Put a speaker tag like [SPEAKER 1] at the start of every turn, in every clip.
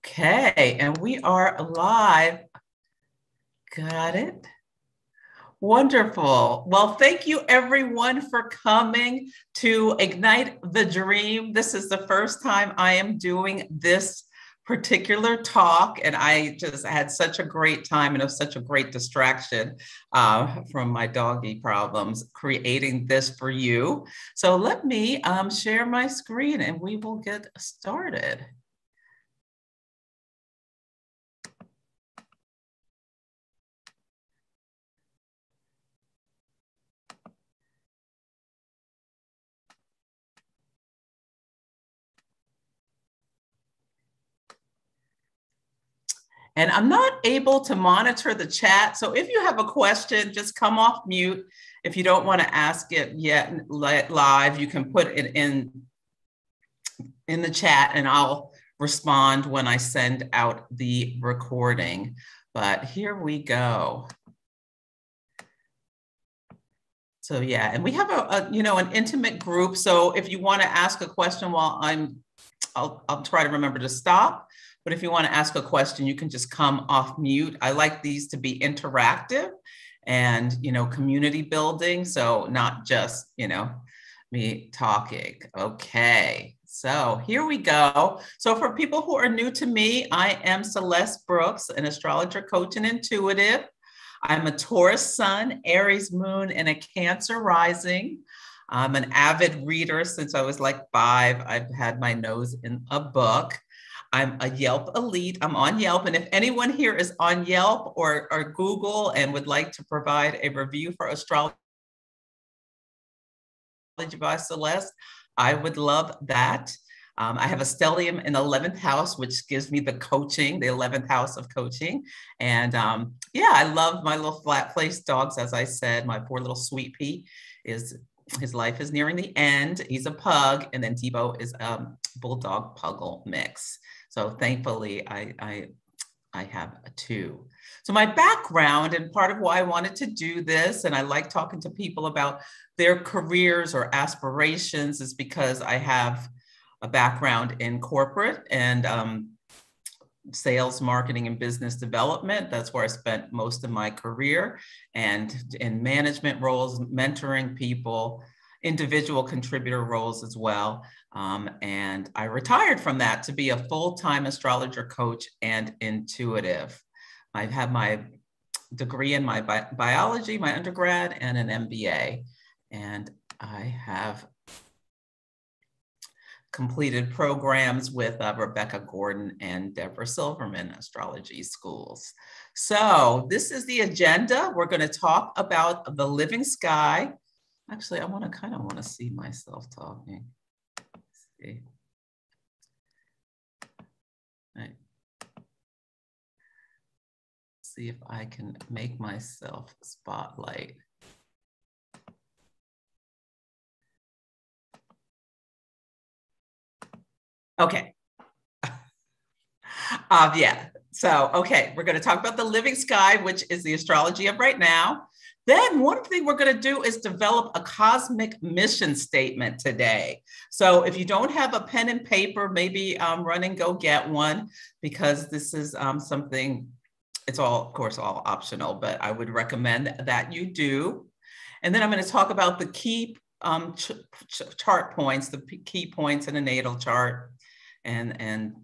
[SPEAKER 1] Okay, and we are live. Got it. Wonderful. Well, thank you everyone for coming to Ignite the Dream. This is the first time I am doing this particular talk, and I just had such a great time, and it was such a great distraction from my doggy problems creating this for you. So let me share my screen and we will get started. And I'm not able to monitor the chat. So if you have a question, just come off mute. If you don't want to ask it yet live, you can put it in the chat and I'll respond when I send out the recording. But here we go. So yeah, and we have an intimate group. So if you want to ask a question while I'll try to remember to stop. But if you want to ask a question, you can just come off mute. I like these to be interactive and, community building. So not just, me talking. Okay, so here we go. So for people who are new to me, I am Celeste Brooks, an astrologer, coach, and intuitive. I'm a Taurus sun, Aries moon, and a Cancer rising. I'm an avid reader since I was like 5. I've had my nose in a book. I'm a Yelp elite. I'm on Yelp. And if anyone here is on Yelp or Google and would like to provide a review for Astrology by Celeste, I would love that. I have a stellium in the 11th house, which gives me the coaching, the 11th house of coaching. And yeah, I love my little flat place dogs. As I said, my poor little sweet pea his life is nearing the end. He's a pug. And then Debo is bulldog puggle mix. So thankfully, I have 2. So my background, and part of why I wanted to do this, and I like talking to people about their careers or aspirations, is because I have a background in corporate and sales, marketing, and business development. That's where I spent most of my career, and in management roles, mentoring people, individual contributor roles as well. And I retired from that to be a full-time astrologer, coach, and intuitive. I have my degree in my biology, my undergrad, and an MBA. And I have completed programs with Rebecca Gordon and Deborah Silverman astrology schools. So this is the agenda. We're going to talk about the living sky. Actually, I kind of want to see myself talking. Let's see. Right. See if I can make myself spotlight. Okay. Yeah. So, okay, we're going to talk about the living sky, which is the astrology of right now. Then one thing we're going to do is develop a cosmic mission statement today. So if you don't have a pen and paper, maybe run and go get one, because this is something, it's all, of course, all optional, but I would recommend that you do. And then I'm going to talk about the key chart points, the key points in a natal chart and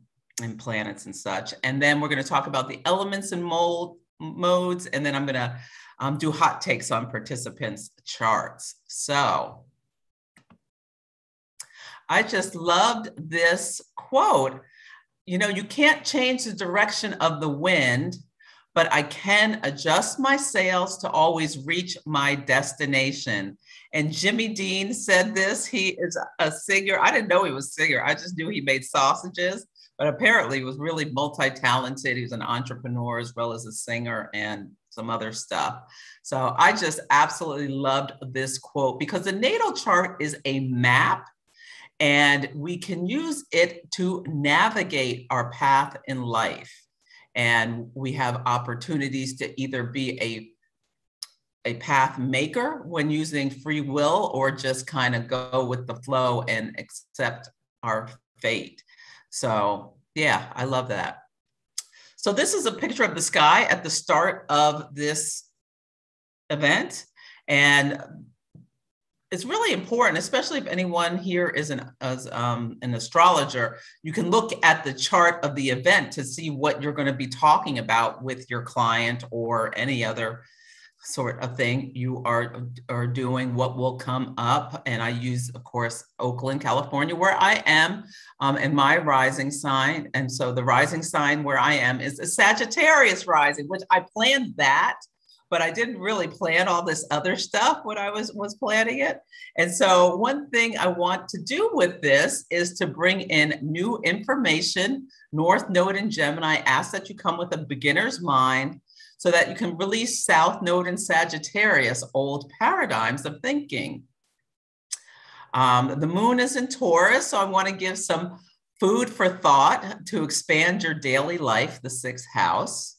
[SPEAKER 1] planets and such. And then we're going to talk about the elements and modes. And then I'm going to do hot takes on participants' charts. So I just loved this quote. You can't change the direction of the wind, but I can adjust my sails to always reach my destination. And Jimmy Dean said this. He is a singer. I didn't know he was a singer. I just knew he made sausages, but apparently he was really multi-talented. He was an entrepreneur as well as a singer and some other stuff. So I just absolutely loved this quote, because the natal chart is a map and we can use it to navigate our path in life. And we have opportunities to either be a path maker when using free will, or just kind of go with the flow and accept our fate. So yeah, I love that. So this is a picture of the sky at the start of this event. And it's really important, especially if anyone here is an astrologer. You can look at the chart of the event to see what you're going to be talking about with your client or any other sort of thing you are doing, what will come up. And I use, of course, Oakland, California, where I am, and my rising sign. And so the rising sign where I am is a Sagittarius rising, which I planned that, but I didn't really plan all this other stuff when I was planning it. And so one thing I want to do with this is to bring in new information. North Node in Gemini asks that you come with a beginner's mind so that you can release South Node in Sagittarius, old paradigms of thinking. The moon is in Taurus, so I want to give some food for thought to expand your daily life, the 6th house.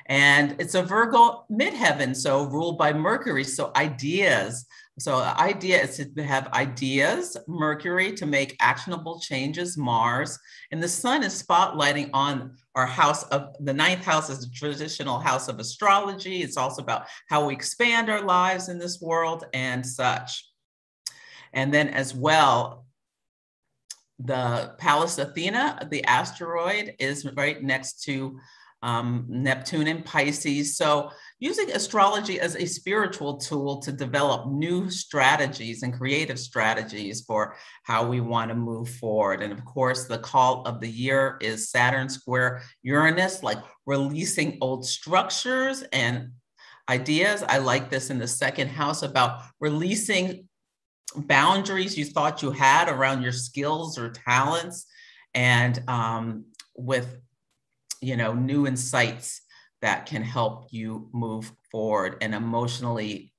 [SPEAKER 1] And it's a Virgo midheaven, so ruled by Mercury, so ideas. So the idea is to have ideas, Mercury to make actionable changes, Mars, and the sun is spotlighting on our house of, the 9th house is the traditional house of astrology. It's also about how we expand our lives in this world and such. And then as well, the Pallas Athena, the asteroid, is right next to Neptune in Pisces. So using astrology as a spiritual tool to develop new strategies and creative strategies for how we want to move forward. And of course, the call of the year is Saturn square Uranus, like releasing old structures and ideas. I like this in the 2nd house about releasing boundaries you thought you had around your skills or talents, and with new insights that can help you move forward and emotionally,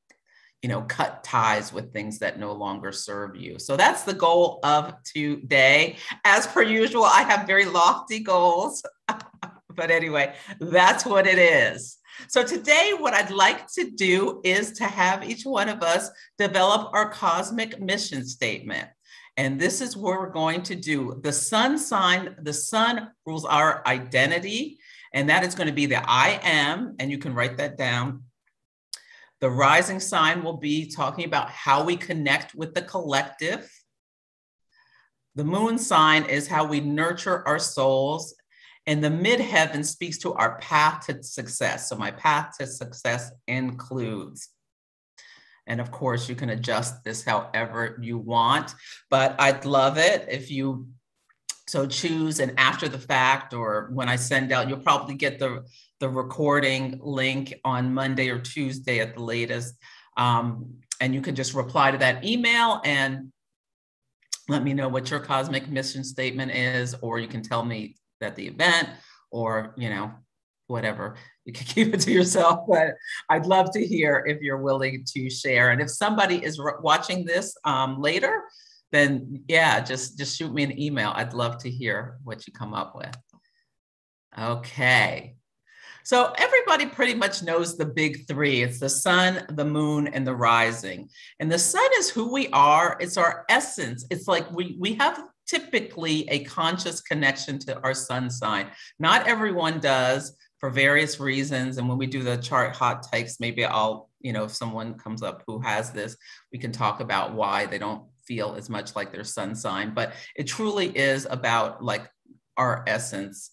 [SPEAKER 1] cut ties with things that no longer serve you. So that's the goal of today. As per usual, I have very lofty goals, but anyway, that's what it is. So today, what I'd like to do is to have each one of us develop our cosmic mission statement. And this is what we're going to do. The sun sign, the sun rules our identity, and that is going to be the I am, and you can write that down. The rising sign will be talking about how we connect with the collective. The moon sign is how we nurture our souls. And the midheaven speaks to our path to success. So my path to success includes, and of course, you can adjust this however you want, but I'd love it if you so choose, and after the fact, or when I send out, you'll probably get the recording link on Monday or Tuesday at the latest. And you can just reply to that email and let me know what your cosmic mission statement is, or you can tell me at the event, or, whatever. You can keep it to yourself, but I'd love to hear if you're willing to share. And if somebody is watching this later, then yeah, just shoot me an email. I'd love to hear what you come up with. Okay. So everybody pretty much knows the big three. It's the sun, the moon, and the rising. And the sun is who we are. It's our essence. It's like we have typically a conscious connection to our sun sign. Not everyone does, for various reasons. And when we do the chart hot takes, maybe I'll, if someone comes up who has this, we can talk about why they don't feel as much like their sun sign. But it truly is about like our essence.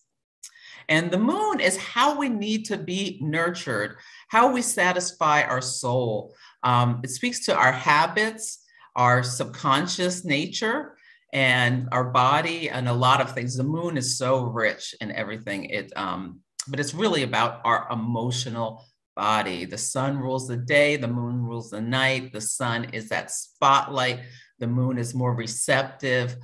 [SPEAKER 1] And the moon is how we need to be nurtured, how we satisfy our soul. It speaks to our habits, our subconscious nature, and our body, and a lot of things. The moon is so rich in everything. But it's really about our emotional body. The sun rules the day, the moon rules the night. The sun is that spotlight. The moon is more receptive,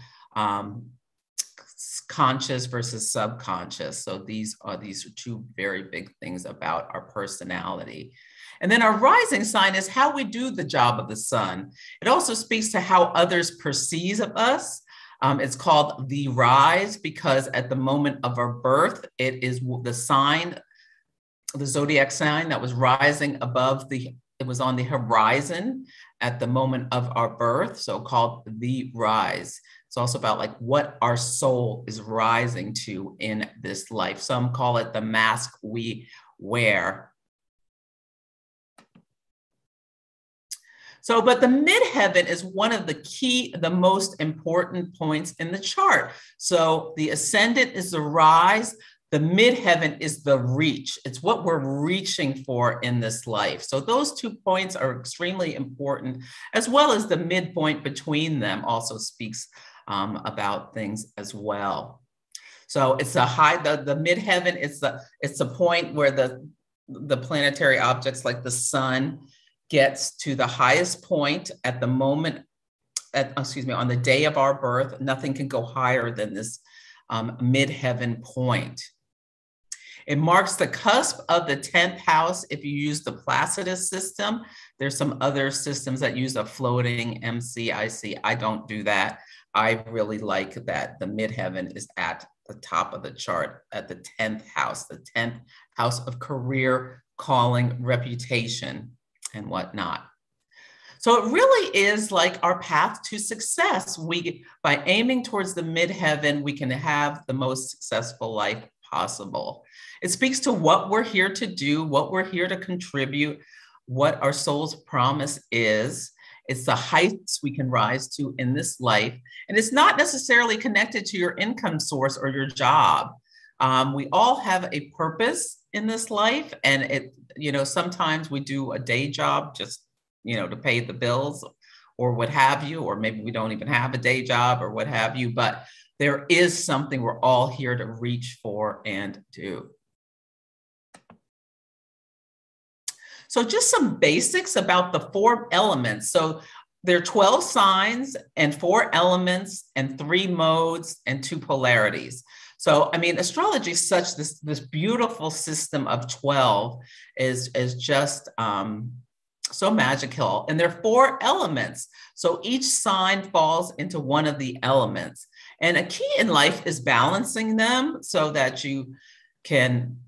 [SPEAKER 1] conscious versus subconscious. So these are two very big things about our personality. And then our rising sign is how we do the job of the sun. It also speaks to how others perceive of us. It's called the rise because at the moment of our birth, it is the sign, the zodiac sign that was rising above it was on the horizon at the moment of our birth, so called the rise. It's also about like what our soul is rising to in this life. Some call it the mask we wear. So, but the midheaven is one of the most important points in the chart. So the ascendant is the rise. The midheaven is the reach. It's what we're reaching for in this life. So those 2 points are extremely important, as well as the midpoint between them also speaks about things as well. So it's the midheaven. It's the point where the planetary objects like the sun gets to the highest point at the moment, on the day of our birth. Nothing can go higher than this midheaven point. It marks the cusp of the 10th house. If you use the Placidus system, there's some other systems that use a floating MCIC. I don't do that. I really like that the midheaven is at the top of the chart at the 10th house of career, calling, reputation, and whatnot. So it really is like our path to success. By aiming towards the midheaven, we can have the most successful life possible. It speaks to what we're here to do, what we're here to contribute, what our soul's promise is. It's the heights we can rise to in this life. And it's not necessarily connected to your income source or your job. We all have a purpose in this life. And sometimes we do a day job just, to pay the bills or what have you, or maybe we don't even have a day job or what have you, but there is something we're all here to reach for and do. So just some basics about the 4 elements. So there are 12 signs and 4 elements and 3 modes and 2 polarities. So, I mean, astrology is such this beautiful system of 12 is just so magical. And there are 4 elements. So each sign falls into one of the elements. And a key in life is balancing them so that you can,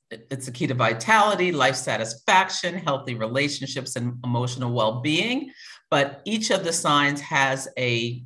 [SPEAKER 1] it's a key to vitality, life satisfaction, healthy relationships, and emotional well-being. But each of the signs has an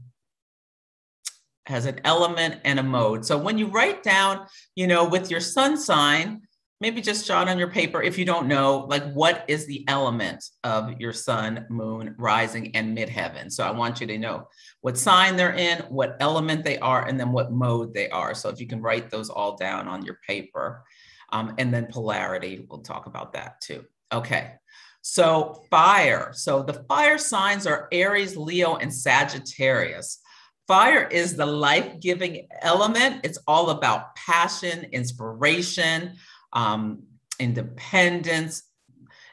[SPEAKER 1] element and a mode. So when you write down, with your sun sign, maybe just jot on your paper, if you don't know, like what is the element of your sun, moon, rising, and midheaven. So I want you to know what sign they're in, what element they are, and then what mode they are. So if you can write those all down on your paper. And then polarity, we'll talk about that too. Okay, so fire. So the fire signs are Aries, Leo, and Sagittarius. Fire is the life-giving element. It's all about passion, inspiration, independence.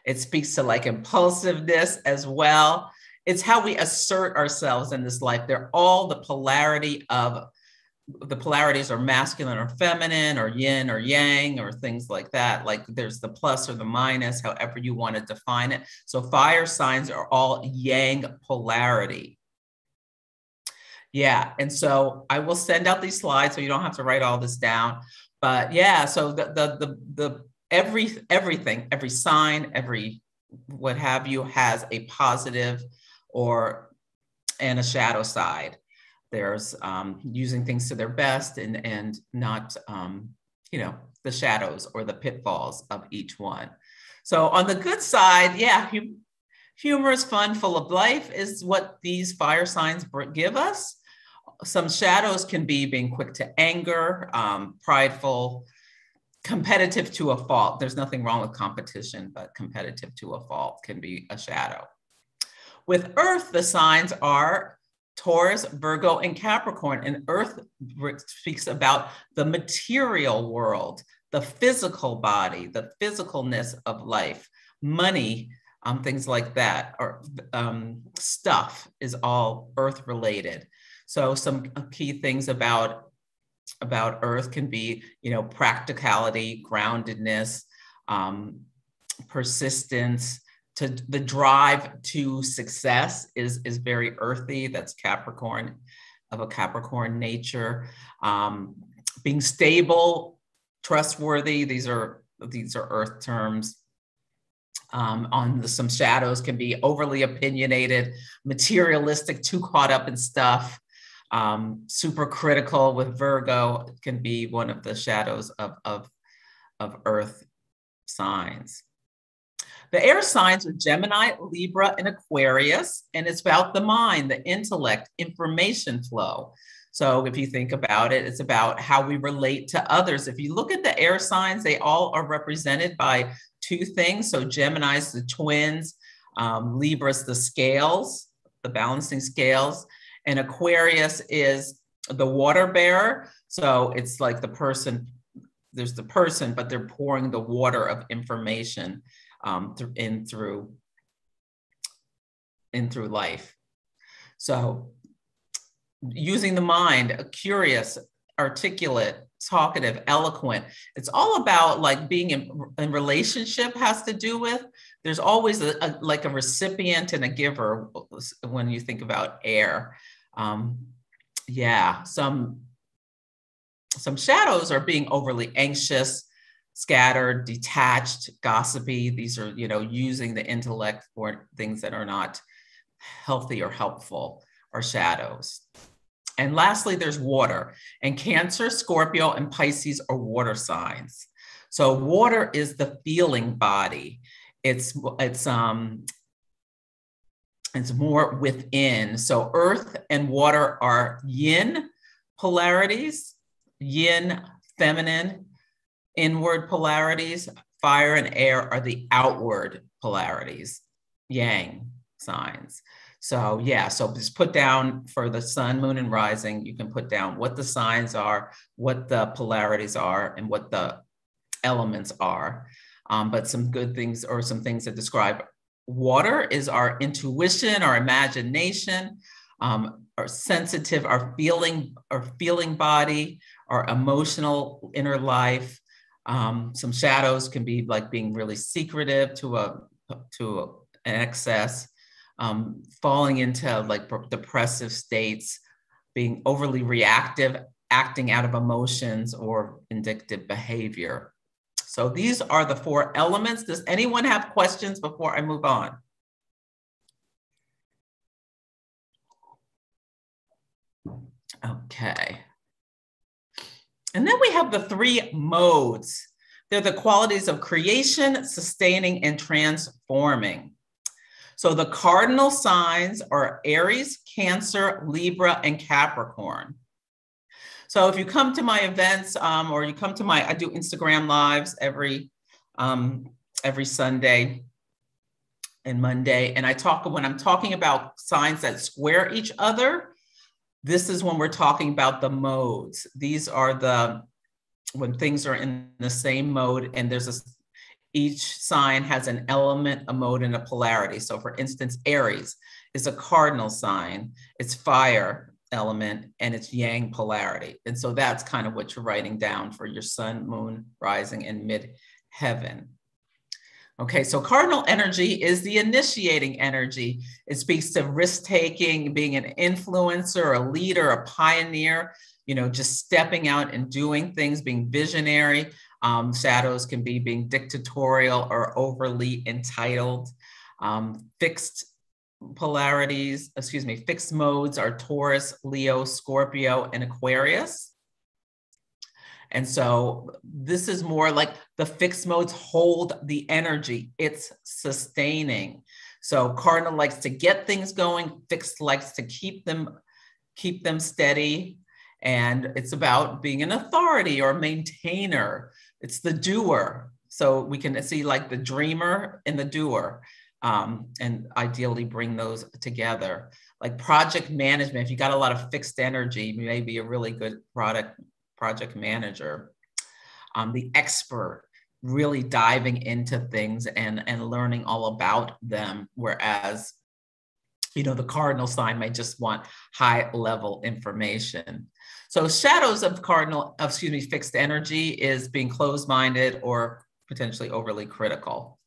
[SPEAKER 1] It speaks to like impulsiveness as well. It's how we assert ourselves in this life. They're all the polarities are masculine or feminine or yin or yang or things like that. Like there's the plus or the minus, however you want to define it. So fire signs are all yang polarity. Yeah, and so I will send out these slides so you don't have to write all this down. But yeah, so everything, every sign, every what have you has a positive and a shadow side. There's using things to their best and not, the shadows or the pitfalls of each one. So on the good side, yeah, humorous, fun, full of life is what these fire signs give us. Some shadows can be being quick to anger, prideful, competitive to a fault. There's nothing wrong with competition, but competitive to a fault can be a shadow. With Earth, the signs are Taurus, Virgo, and Capricorn. And Earth speaks about the material world, the physical body, the physicalness of life, money, things like that, or stuff is all Earth related. So some key things about Earth can be, practicality, groundedness, persistence. The drive to success is very earthy. That's Capricorn, of a Capricorn nature. Being stable, trustworthy. These are Earth terms. Some shadows can be overly opinionated, materialistic, too caught up in stuff. Super critical with Virgo can be one of the shadows of Earth signs. The air signs are Gemini, Libra, and Aquarius, and it's about the mind, the intellect, information flow. So if you think about it, it's about how we relate to others. If you look at the air signs, they all are represented by two things. So Gemini's the twins, Libra's the scales, the balancing scales, and Aquarius is the water bearer. So it's like the person, there's the person, but they're pouring the water of information in through life. So using the mind, curious, articulate, talkative, eloquent. It's all about like being in relationship has to do with, there's always like a recipient and a giver when you think about air. Yeah, some shadows are being overly anxious, scattered, detached, gossipy. These are, using the intellect for things that are not healthy or helpful, are shadows. And lastly, there's water. And Cancer, Scorpio, and Pisces are water signs. So water is the feeling body. It's more within. So earth and water are yin polarities, yin, feminine, inward polarities. Fire and air are the outward polarities, yang signs. So yeah, so just put down for the sun, moon, and rising, you can put down what the signs are, what the polarities are, and what the elements are. But some good things, or some things that describe water, is our intuition, our imagination, our sensitive, our feeling body, our emotional inner life. Some shadows can be like being really secretive to an excess, falling into like depressive states, being overly reactive, acting out of emotions, or vindictive behavior. So these are the 4 elements. Does anyone have questions before I move on? Okay. And then we have the 3 modes. They're the qualities of creation, sustaining, and transforming. So the cardinal signs are Aries, Cancer, Libra, and Capricorn. So if you come to my events, or you come to I do Instagram lives every Sunday and Monday. And when I'm talking about signs that square each other, this is when we're talking about the modes. These are when things are in the same mode, and each sign has an element, a mode, and a polarity. So for instance, Aries is a cardinal sign. It's fire element, and it's yang polarity. And so that's kind of what you're writing down for your sun, moon, rising, and midheaven. Okay, so cardinal energy is the initiating energy. It speaks to risk-taking, being an influencer, a leader, a pioneer, just stepping out and doing things, being visionary. Shadows can be being dictatorial or overly entitled. Fixed modes are Taurus, Leo, Scorpio, and Aquarius. And so this is more like the fixed modes hold the energy. It's sustaining. So cardinal likes to get things going. Fixed likes to keep them steady. And it's about being an authority or maintainer. It's the doer. So we can see like the dreamer and the doer, and ideally bring those together. Like project management, if you got a lot of fixed energy, you may be a really good project manager. The expert, really diving into things and learning all about them, whereas the cardinal sign may just want high level information. So shadows of fixed energy is being closed-minded or potentially overly critical.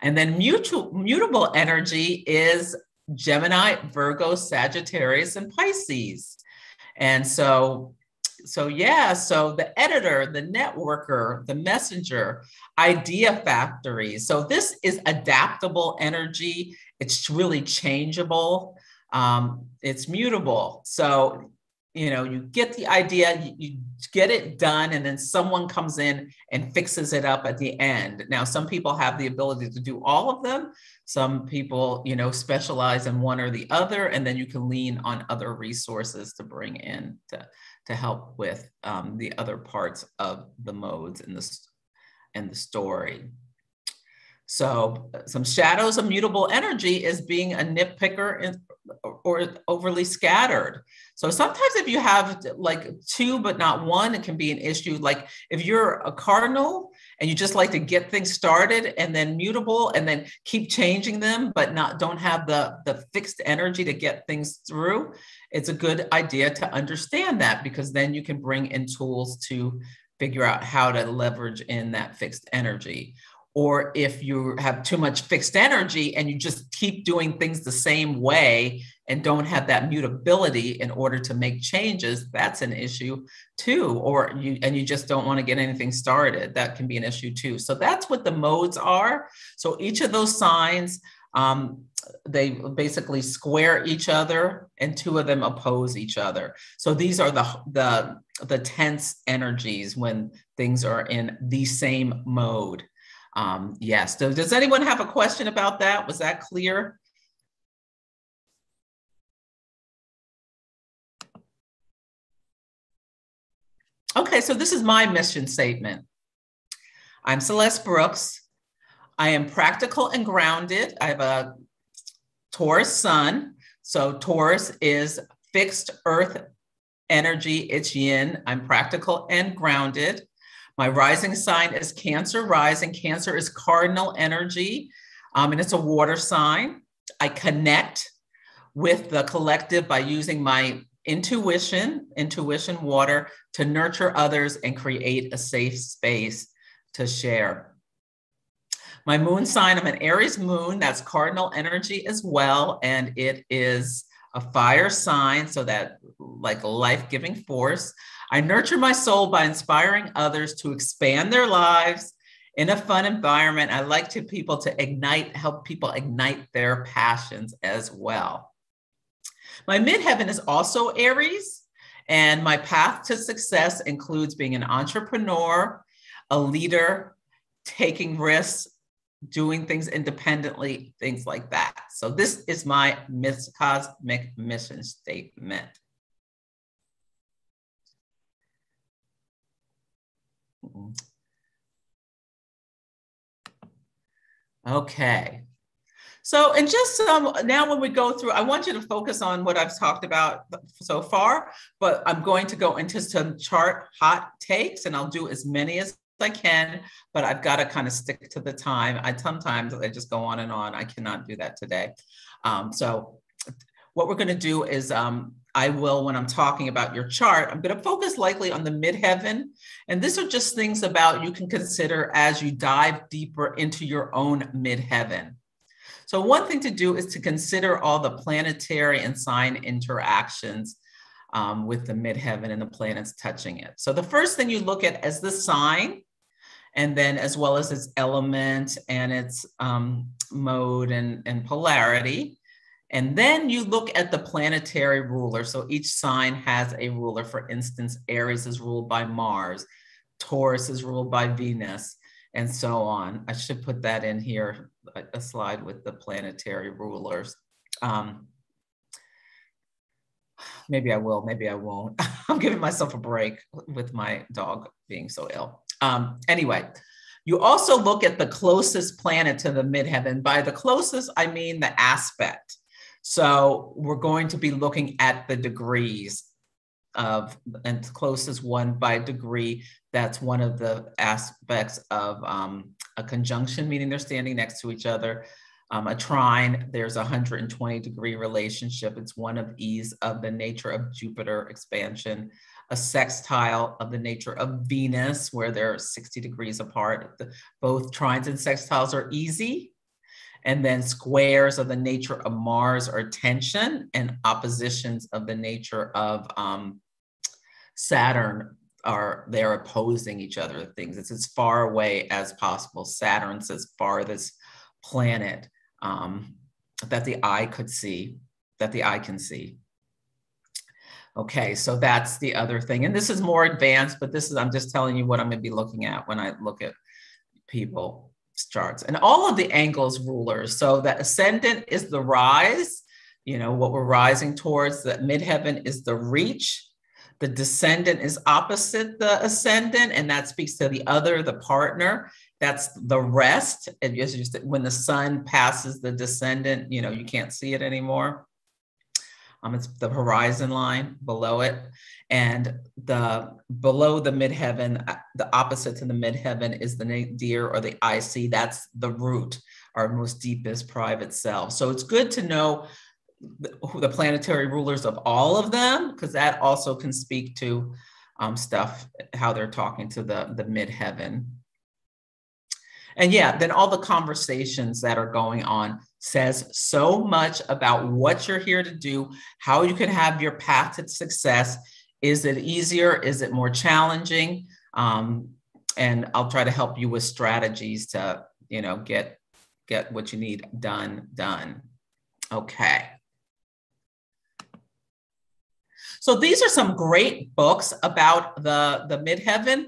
[SPEAKER 1] And then mutable energy is Gemini, Virgo, Sagittarius, and Pisces. And so So yeah, so the editor, the networker, the messenger, idea factory. So this is adaptable energy. It's really changeable. It's mutable. So, you know, you get the idea, you get it done, and then someone comes in and fixes it up at the end. Now, some people have the ability to do all of them. Some people, you know, specialize in one or the other, and then you can lean on other resources to bring in to help with the other parts of the modes in the story. So some shadows of mutable energy is being a nitpicker or overly scattered. So sometimes if you have like two but not one, it can be an issue. Like if you're a cardinal and you just like to get things started and then mutable and then keep changing them, but don't have the fixed energy to get things through, it's a good idea to understand that, because then you can bring in tools to figure out how to leverage in that fixed energy. Or if you have too much fixed energy and you just keep doing things the same way and don't have that mutability in order to make changes, that's an issue too. Or you just don't want to get anything started. That can be an issue too. So that's what the modes are. So each of those signs, they basically square each other, and two of them oppose each other. So these are the tense energies when things are in the same mode. Yes. So does anyone have a question about that? Was that clear? Okay, so this is my mission statement. I'm Celeste Brooks. I am practical and grounded. I have a Taurus sun. So Taurus is fixed earth energy. It's yin. I'm practical and grounded. My rising sign is Cancer rising. Cancer is cardinal energy, and it's a water sign. I connect with the collective by using my intuition water, to nurture others and create a safe space to share. My moon sign, I'm an Aries moon. That's cardinal energy as well, and it is a fire sign, so that like life-giving force. I nurture my soul by inspiring others to expand their lives in a fun environment. I like people to help people ignite their passions as well. My midheaven is also Aries, and my path to success includes being an entrepreneur, a leader, taking risks, doing things independently, things like that. So this is my cosmic mission statement. Okay. So, and just now when we go through, I want you to focus on what I've talked about so far, but I'm going to go into some chart hot takes, and I'll do as many as I can, but I've got to kind of stick to the time. Sometimes I just go on and on. I cannot do that today. So what we're going to do is I will, when I'm talking about your chart, I'm going to focus likely on the midheaven. And these are just things about you can consider as you dive deeper into your own midheaven. So one thing to do is to consider all the planetary and sign interactions with the midheaven and the planets touching it. So the first thing you look at is the sign, and then as well as its element and its mode and polarity. And then you look at the planetary ruler. So each sign has a ruler. For instance, Aries is ruled by Mars, Taurus is ruled by Venus, and so on. I should put that in here, a slide with the planetary rulers. Maybe I will, maybe I won't. I'm giving myself a break with my dog being so ill. Anyway, you also look at the closest planet to the midheaven. By the closest, I mean the aspect. So we're going to be looking at the degrees of, and the closest one by degree, that's one of the aspects of a conjunction, meaning they're standing next to each other. A trine, there's a 120 degree relationship. It's one of ease of the nature of Jupiter expansion. A sextile of the nature of Venus, where they're 60 degrees apart. Both trines and sextiles are easy. And then squares of the nature of Mars are tension, and oppositions of the nature of Saturn they're opposing each other. Things, it's as far away as possible. Saturn's as farthest planet that the eye could see, that the eye can see. Okay, so that's the other thing. And this is more advanced, but this is, I'm just telling you what I'm going to be looking at when I look at people's charts. And all of the angles rulers. So the ascendant is the rise, you know, what we're rising towards. The midheaven is the reach. The descendant is opposite the ascendant, and that speaks to the other, the partner. That's the rest. And just when the sun passes the descendant, you know, you can't see it anymore. It's the horizon line below it. And below the midheaven, the opposite to the midheaven is the nadir or the IC. That's the root, our most deepest private self. So it's good to know the planetary rulers of all of them, because that also can speak to stuff, how they're talking to the midheaven. And yeah, then all the conversations that are going on says so much about what you're here to do, how you can have your path to success. Is it easier? Is it more challenging? And I'll try to help you with strategies to, you know, get what you need done. Okay. So these are some great books about the midheaven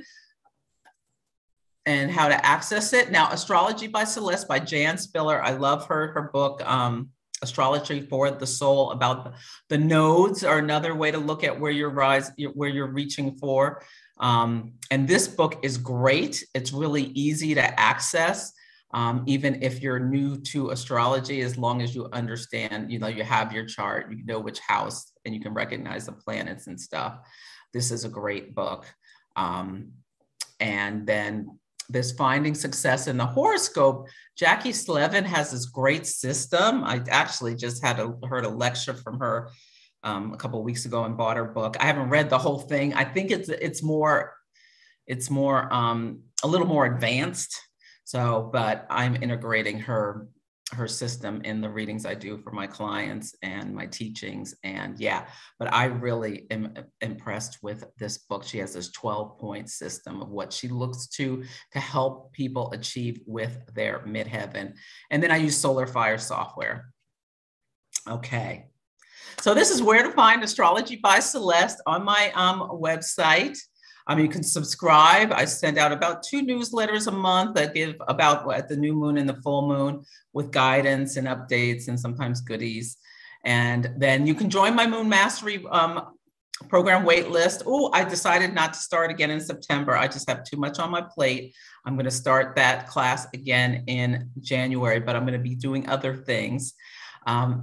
[SPEAKER 1] and how to access it. Now, Astrology by Celeste by Jan Spiller. I love her book, Astrology for the Soul, about the nodes are another way to look at where you're reaching for. And this book is great. It's really easy to access, even if you're new to astrology, as long as you understand, you know, you have your chart, you know which house, and you can recognize the planets and stuff. This is a great book. And then this Finding Success in the Horoscope. Jackie Slevin has this great system. I actually just heard a lecture from her a couple of weeks ago and bought her book. I haven't read the whole thing. I think it's more a little more advanced. So, but I'm integrating her system in the readings I do for my clients and my teachings. And yeah, but I really am impressed with this book. She has this 12-point system of what she looks to help people achieve with their midheaven. And then I use Solar Fire software. Okay. So this is where to find Astrology by Celeste on my website. You can subscribe. I send out about 2 newsletters a month that give about at the new moon and the full moon with guidance and updates and sometimes goodies. And then you can join my Moon Mastery program wait list. Oh, I decided not to start again in September. I just have too much on my plate. I'm going to start that class again in January, but I'm going to be doing other things.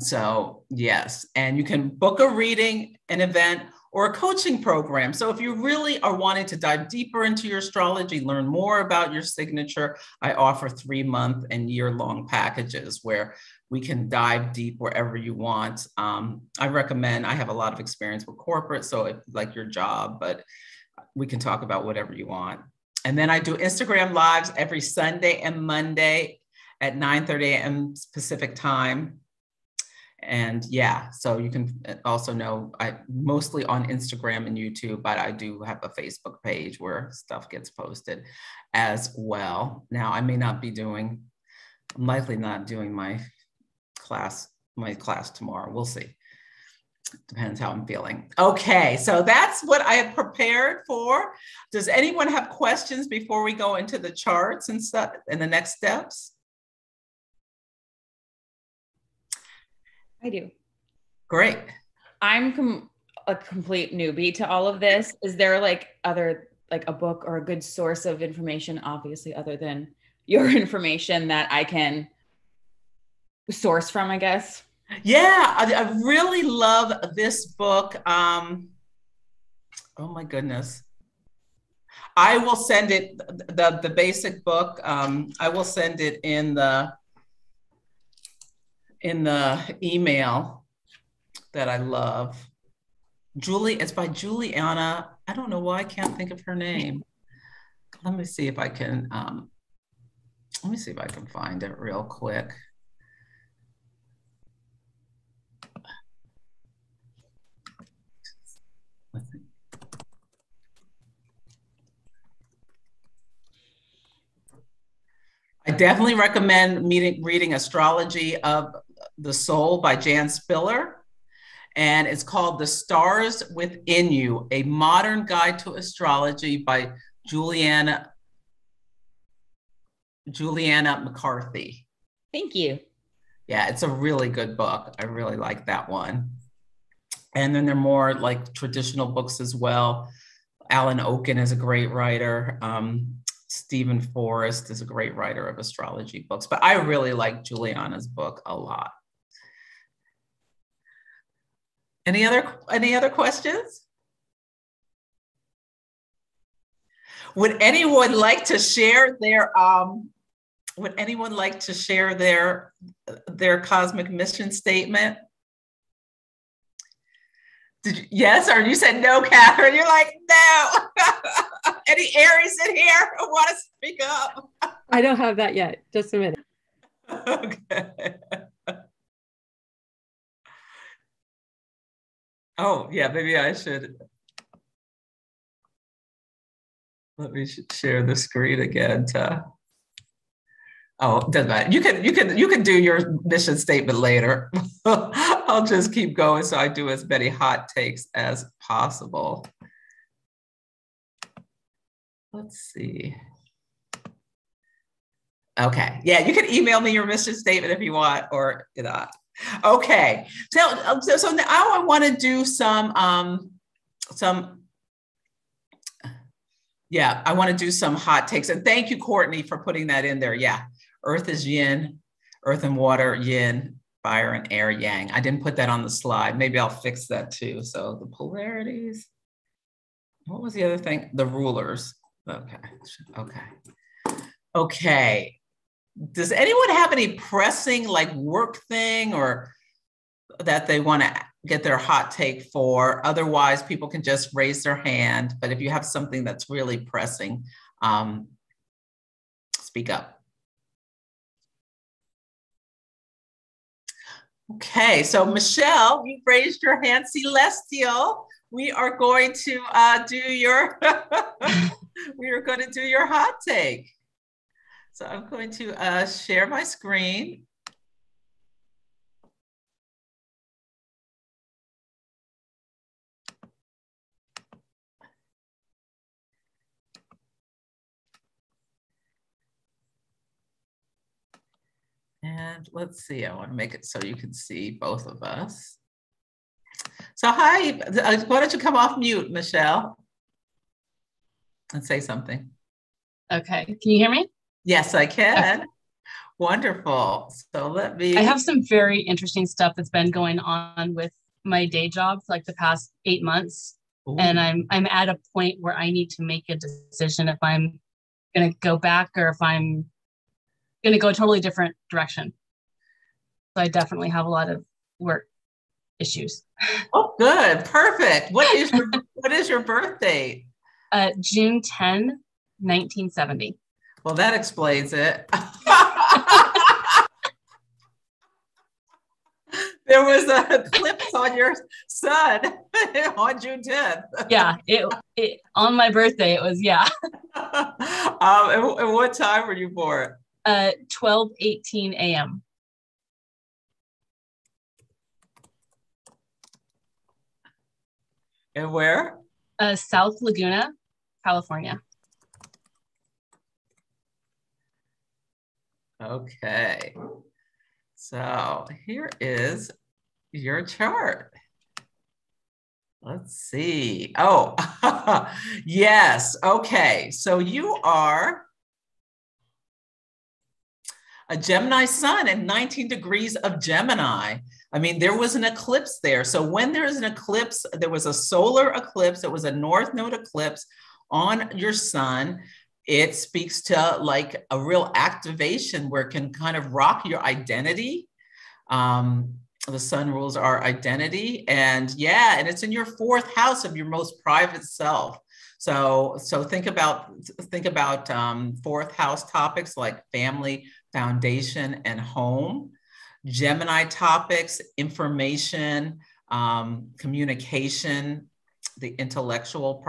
[SPEAKER 1] So yes, and you can book a reading, an event, or a coaching program. So if you really are wanting to dive deeper into your astrology, learn more about your signature, I offer 3-month and year-long packages where we can dive deep wherever you want. I recommend, I have a lot of experience with corporate, so it's like your job, but we can talk about whatever you want. And then I do Instagram Lives every Sunday and Monday at 9:30 a.m. Pacific time. And yeah, so you can also know, I mostly on Instagram and YouTube, but I do have a Facebook page where stuff gets posted as well. Now, I may not be doing, I'm likely not doing my class tomorrow. We'll see. Depends how I'm feeling. Okay, so that's what I have prepared for. Does anyone have questions before we go into the charts and stuff and the next steps?
[SPEAKER 2] I do.
[SPEAKER 1] Great.
[SPEAKER 2] I'm a complete newbie to all of this. Is there like a book or a good source of information, obviously, other than your information that I can source from, I guess?
[SPEAKER 1] Yeah, I really love this book. Oh my goodness. I will send it, the basic book. I will send it in the email that I love. It's by Juliana. I don't know why I can't think of her name. Let me see if I can find it real quick. definitely recommend reading Astrology of the Soul by Jan Spiller. And it's called The Stars Within You, A Modern Guide to Astrology by Juliana McCarthy.
[SPEAKER 2] Thank you.
[SPEAKER 1] Yeah, it's a really good book. I really like that one. And then there are more like traditional books as well. Alan Oken is a great writer. Stephen Forrest is a great writer of astrology books, but I really like Juliana's book a lot. Any other questions? Would anyone like to share their cosmic mission statement? Yes, or you said no, Katherine? You're like, no. Any Aries in here who want to speak up?
[SPEAKER 3] I don't have that yet. Just a minute.
[SPEAKER 1] Okay. Oh, yeah, maybe I should. Let me share the screen again. Oh, doesn't matter. You can do your mission statement later. I'll just keep going so I do as many hot takes as possible. Let's see. Okay. Yeah, you can email me your mission statement if you want, or not. Okay. So now I want to do I want to do some hot takes. And thank you, Courtney, for putting that in there. Yeah. Earth is yin, earth and water, yin, fire and air, yang. I didn't put that on the slide. Maybe I'll fix that too. So the polarities. What was the other thing? The rulers. Okay. Does anyone have any pressing like work thing or that they want to get their hot take for? Otherwise, people can just raise their hand. But if you have something that's really pressing, speak up. Okay, so Michelle, you raised your hand. Celestial, we are going to do your hot take. So I'm going to share my screen. And let's see, I want to make it so you can see both of us. So hi, why don't you come off mute, Michelle, and say something.
[SPEAKER 4] Okay, can you hear me?
[SPEAKER 1] Yes, I can.
[SPEAKER 4] Okay.
[SPEAKER 1] Wonderful. So let me.
[SPEAKER 4] I have some very interesting stuff that's been going on with my day job for like the past 8 months. Ooh. And I'm at a point where I need to make a decision if I'm going to go back or if I'm going to go a totally different direction. So I definitely have a lot of work issues.
[SPEAKER 1] Oh, good. Perfect. What is your birth date?
[SPEAKER 4] June 10, 1970.
[SPEAKER 1] Well, that explains it. There was an eclipse on your sun on June 10th.
[SPEAKER 4] Yeah, it on my birthday, it was, yeah.
[SPEAKER 1] And what time were you born?
[SPEAKER 4] 12:18 a.m.
[SPEAKER 1] And where?
[SPEAKER 4] South Laguna, California.
[SPEAKER 1] Okay. So here is your chart. Let's see. Oh, yes. Okay. So you are a Gemini sun and 19 degrees of Gemini. I mean, there was an eclipse there. So when there is an eclipse, there was a solar eclipse. It was a north node eclipse on your sun. It speaks to like a real activation where it can kind of rock your identity. The sun rules our identity, and yeah, and it's in your 4th house of your most private self. So think about 4th house topics like family, foundation, and home. Gemini topics, information, communication, the intellectual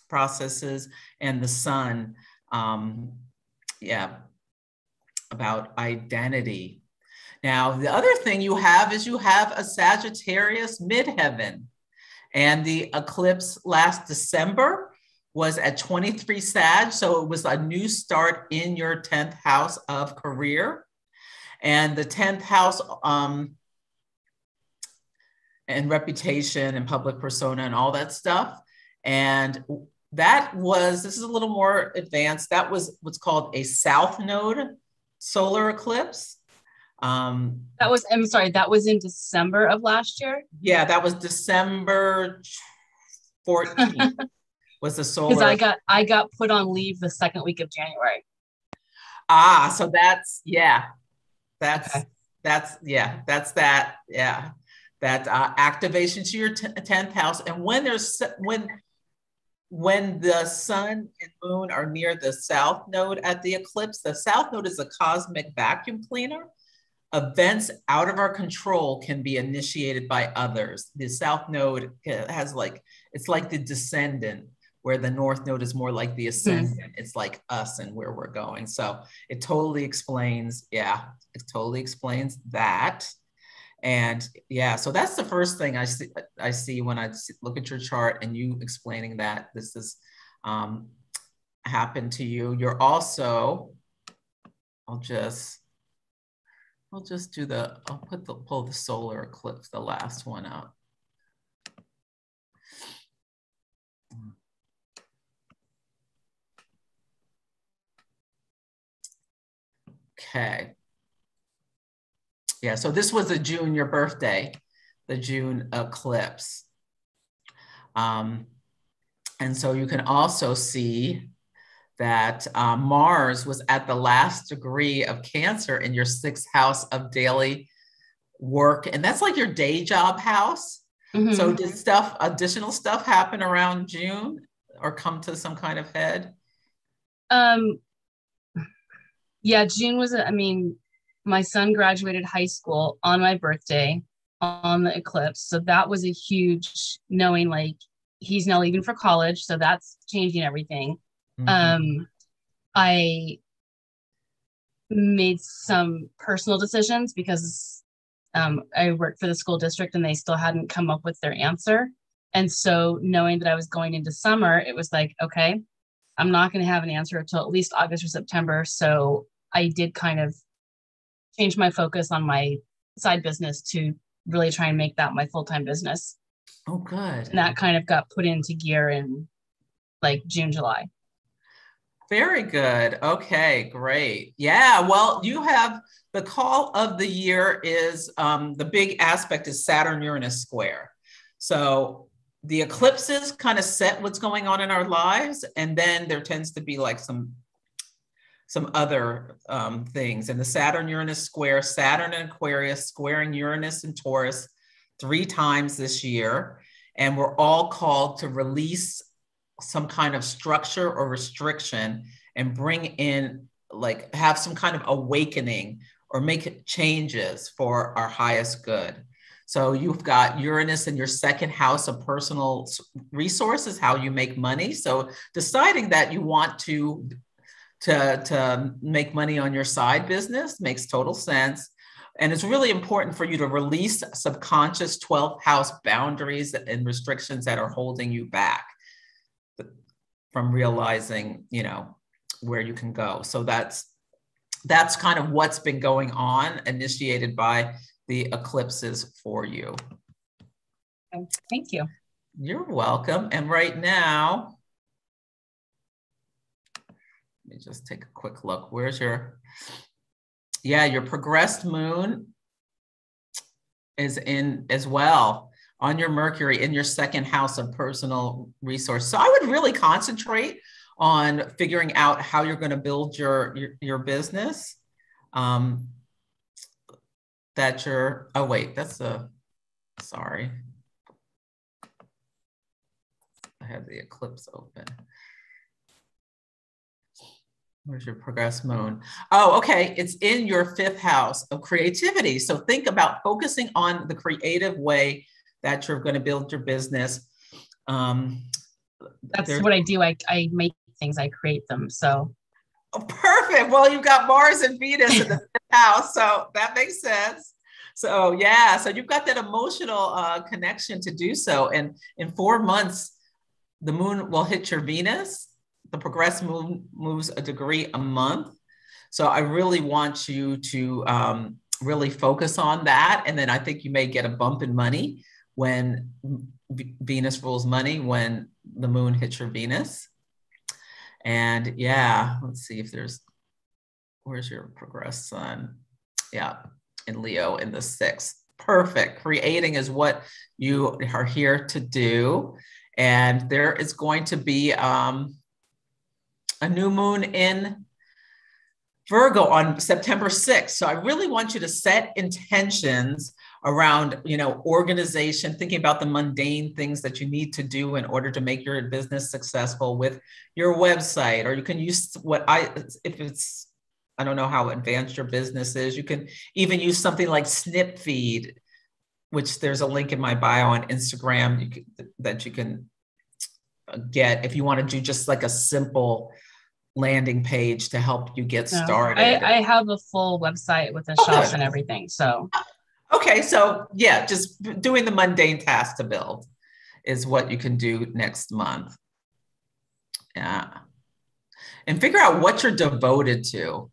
[SPEAKER 1] processes, and the sun, about identity. Now, the other thing you have is you have a Sagittarius midheaven. And the eclipse last December was at 23 Sag. So it was a new start in your 10th house of career. And the 10th house and reputation and public persona and all that stuff. And that was, this is a little more advanced. That was what's called a South Node solar eclipse.
[SPEAKER 4] I'm sorry, that was in December of last year?
[SPEAKER 1] Yeah, that was December 14th was the solar.
[SPEAKER 4] Because I got put on leave the second week of January.
[SPEAKER 1] So that's, yeah. That activation to your 10th house. And when the sun and moon are near the South Node at the eclipse, the South Node is a cosmic vacuum cleaner. Events out of our control can be initiated by others. The South Node has it's like the descendant, where the North Node is more like the ascendant. It's like us and where we're going. So it totally explains, that. And yeah, so that's the first thing I see when I look at your chart and you explaining that this has happened to you. You're also, I'll pull the solar eclipse, the last one up. Okay. Yeah, so this was your birthday, the June eclipse. And so you can also see that Mars was at the last degree of Cancer in your 6th house of daily work. And that's like your day job house. Mm-hmm. So did additional stuff happen around June or come to some kind of head?
[SPEAKER 4] Yeah, June was, my son graduated high school on my birthday on the eclipse. So that was a huge knowing, he's now leaving for college. So that's changing everything. Mm-hmm. I made some personal decisions because I worked for the school district and they still hadn't come up with their answer. And so knowing that I was going into summer, it was like, okay, I'm not going to have an answer until at least August or September. So I did kind of change my focus on my side business to really try and make that my full-time business.
[SPEAKER 1] Oh, good.
[SPEAKER 4] And that kind of got put into gear in June, July.
[SPEAKER 1] Very good. Okay, great. Yeah, well, you have the call of the year is the big aspect is Saturn-Uranus square. So the eclipses kind of set what's going on in our lives. And then there tends to be some other things. And the Saturn-Uranus square, Saturn and Aquarius squaring Uranus and Taurus 3 times this year. And we're all called to release some kind of structure or restriction and bring in, have some kind of awakening or make changes for our highest good. So you've got Uranus in your 2nd house of personal resources, how you make money. So deciding that you want to make money on your side business makes total sense. And it's really important for you to release subconscious 12th house boundaries and restrictions that are holding you back from realizing, where you can go. So that's kind of what's been going on, initiated by the eclipses for you.
[SPEAKER 4] Thank you.
[SPEAKER 1] You're welcome. And right now, let me just take a quick look. Where's your progressed moon is in as well on your Mercury in your 2nd house of personal resource. So I would really concentrate on figuring out how you're going to build your business. Sorry. I have the eclipse open. Where's your progressed moon? Oh, okay. It's in your 5th house of creativity. So think about focusing on the creative way that you're going to build your business.
[SPEAKER 4] That's what I do. I make things, I create them. So
[SPEAKER 1] Oh, perfect. Well, you've got Mars and Venus in the fifth house, so that makes sense. So yeah, so you've got that emotional connection to do so. And in 4 months, the moon will hit your Venus. The progressed moon moves a degree a month. So I really want you to really focus on that. And then I think you may get a bump in money when Venus rules money, when the moon hits your Venus. And yeah, let's see if where's your progressed sun? Yeah, in Leo in the sixth. Perfect. Creating is what you are here to do. And there is going to be a new moon in Virgo on September 6th. So I really want you to set intentions around, organization, thinking about the mundane things that you need to do in order to make your business successful with your website, or you can use I don't know how advanced your business is. You can even use something like Snipfeed, which there's a link in my bio on Instagram that you can get if you want to do just like a simple landing page to help you get started.
[SPEAKER 4] I have a full website with the shops and everything. So
[SPEAKER 1] okay, so yeah, just doing the mundane tasks to build is what you can do next month. Yeah. And figure out what you're devoted to.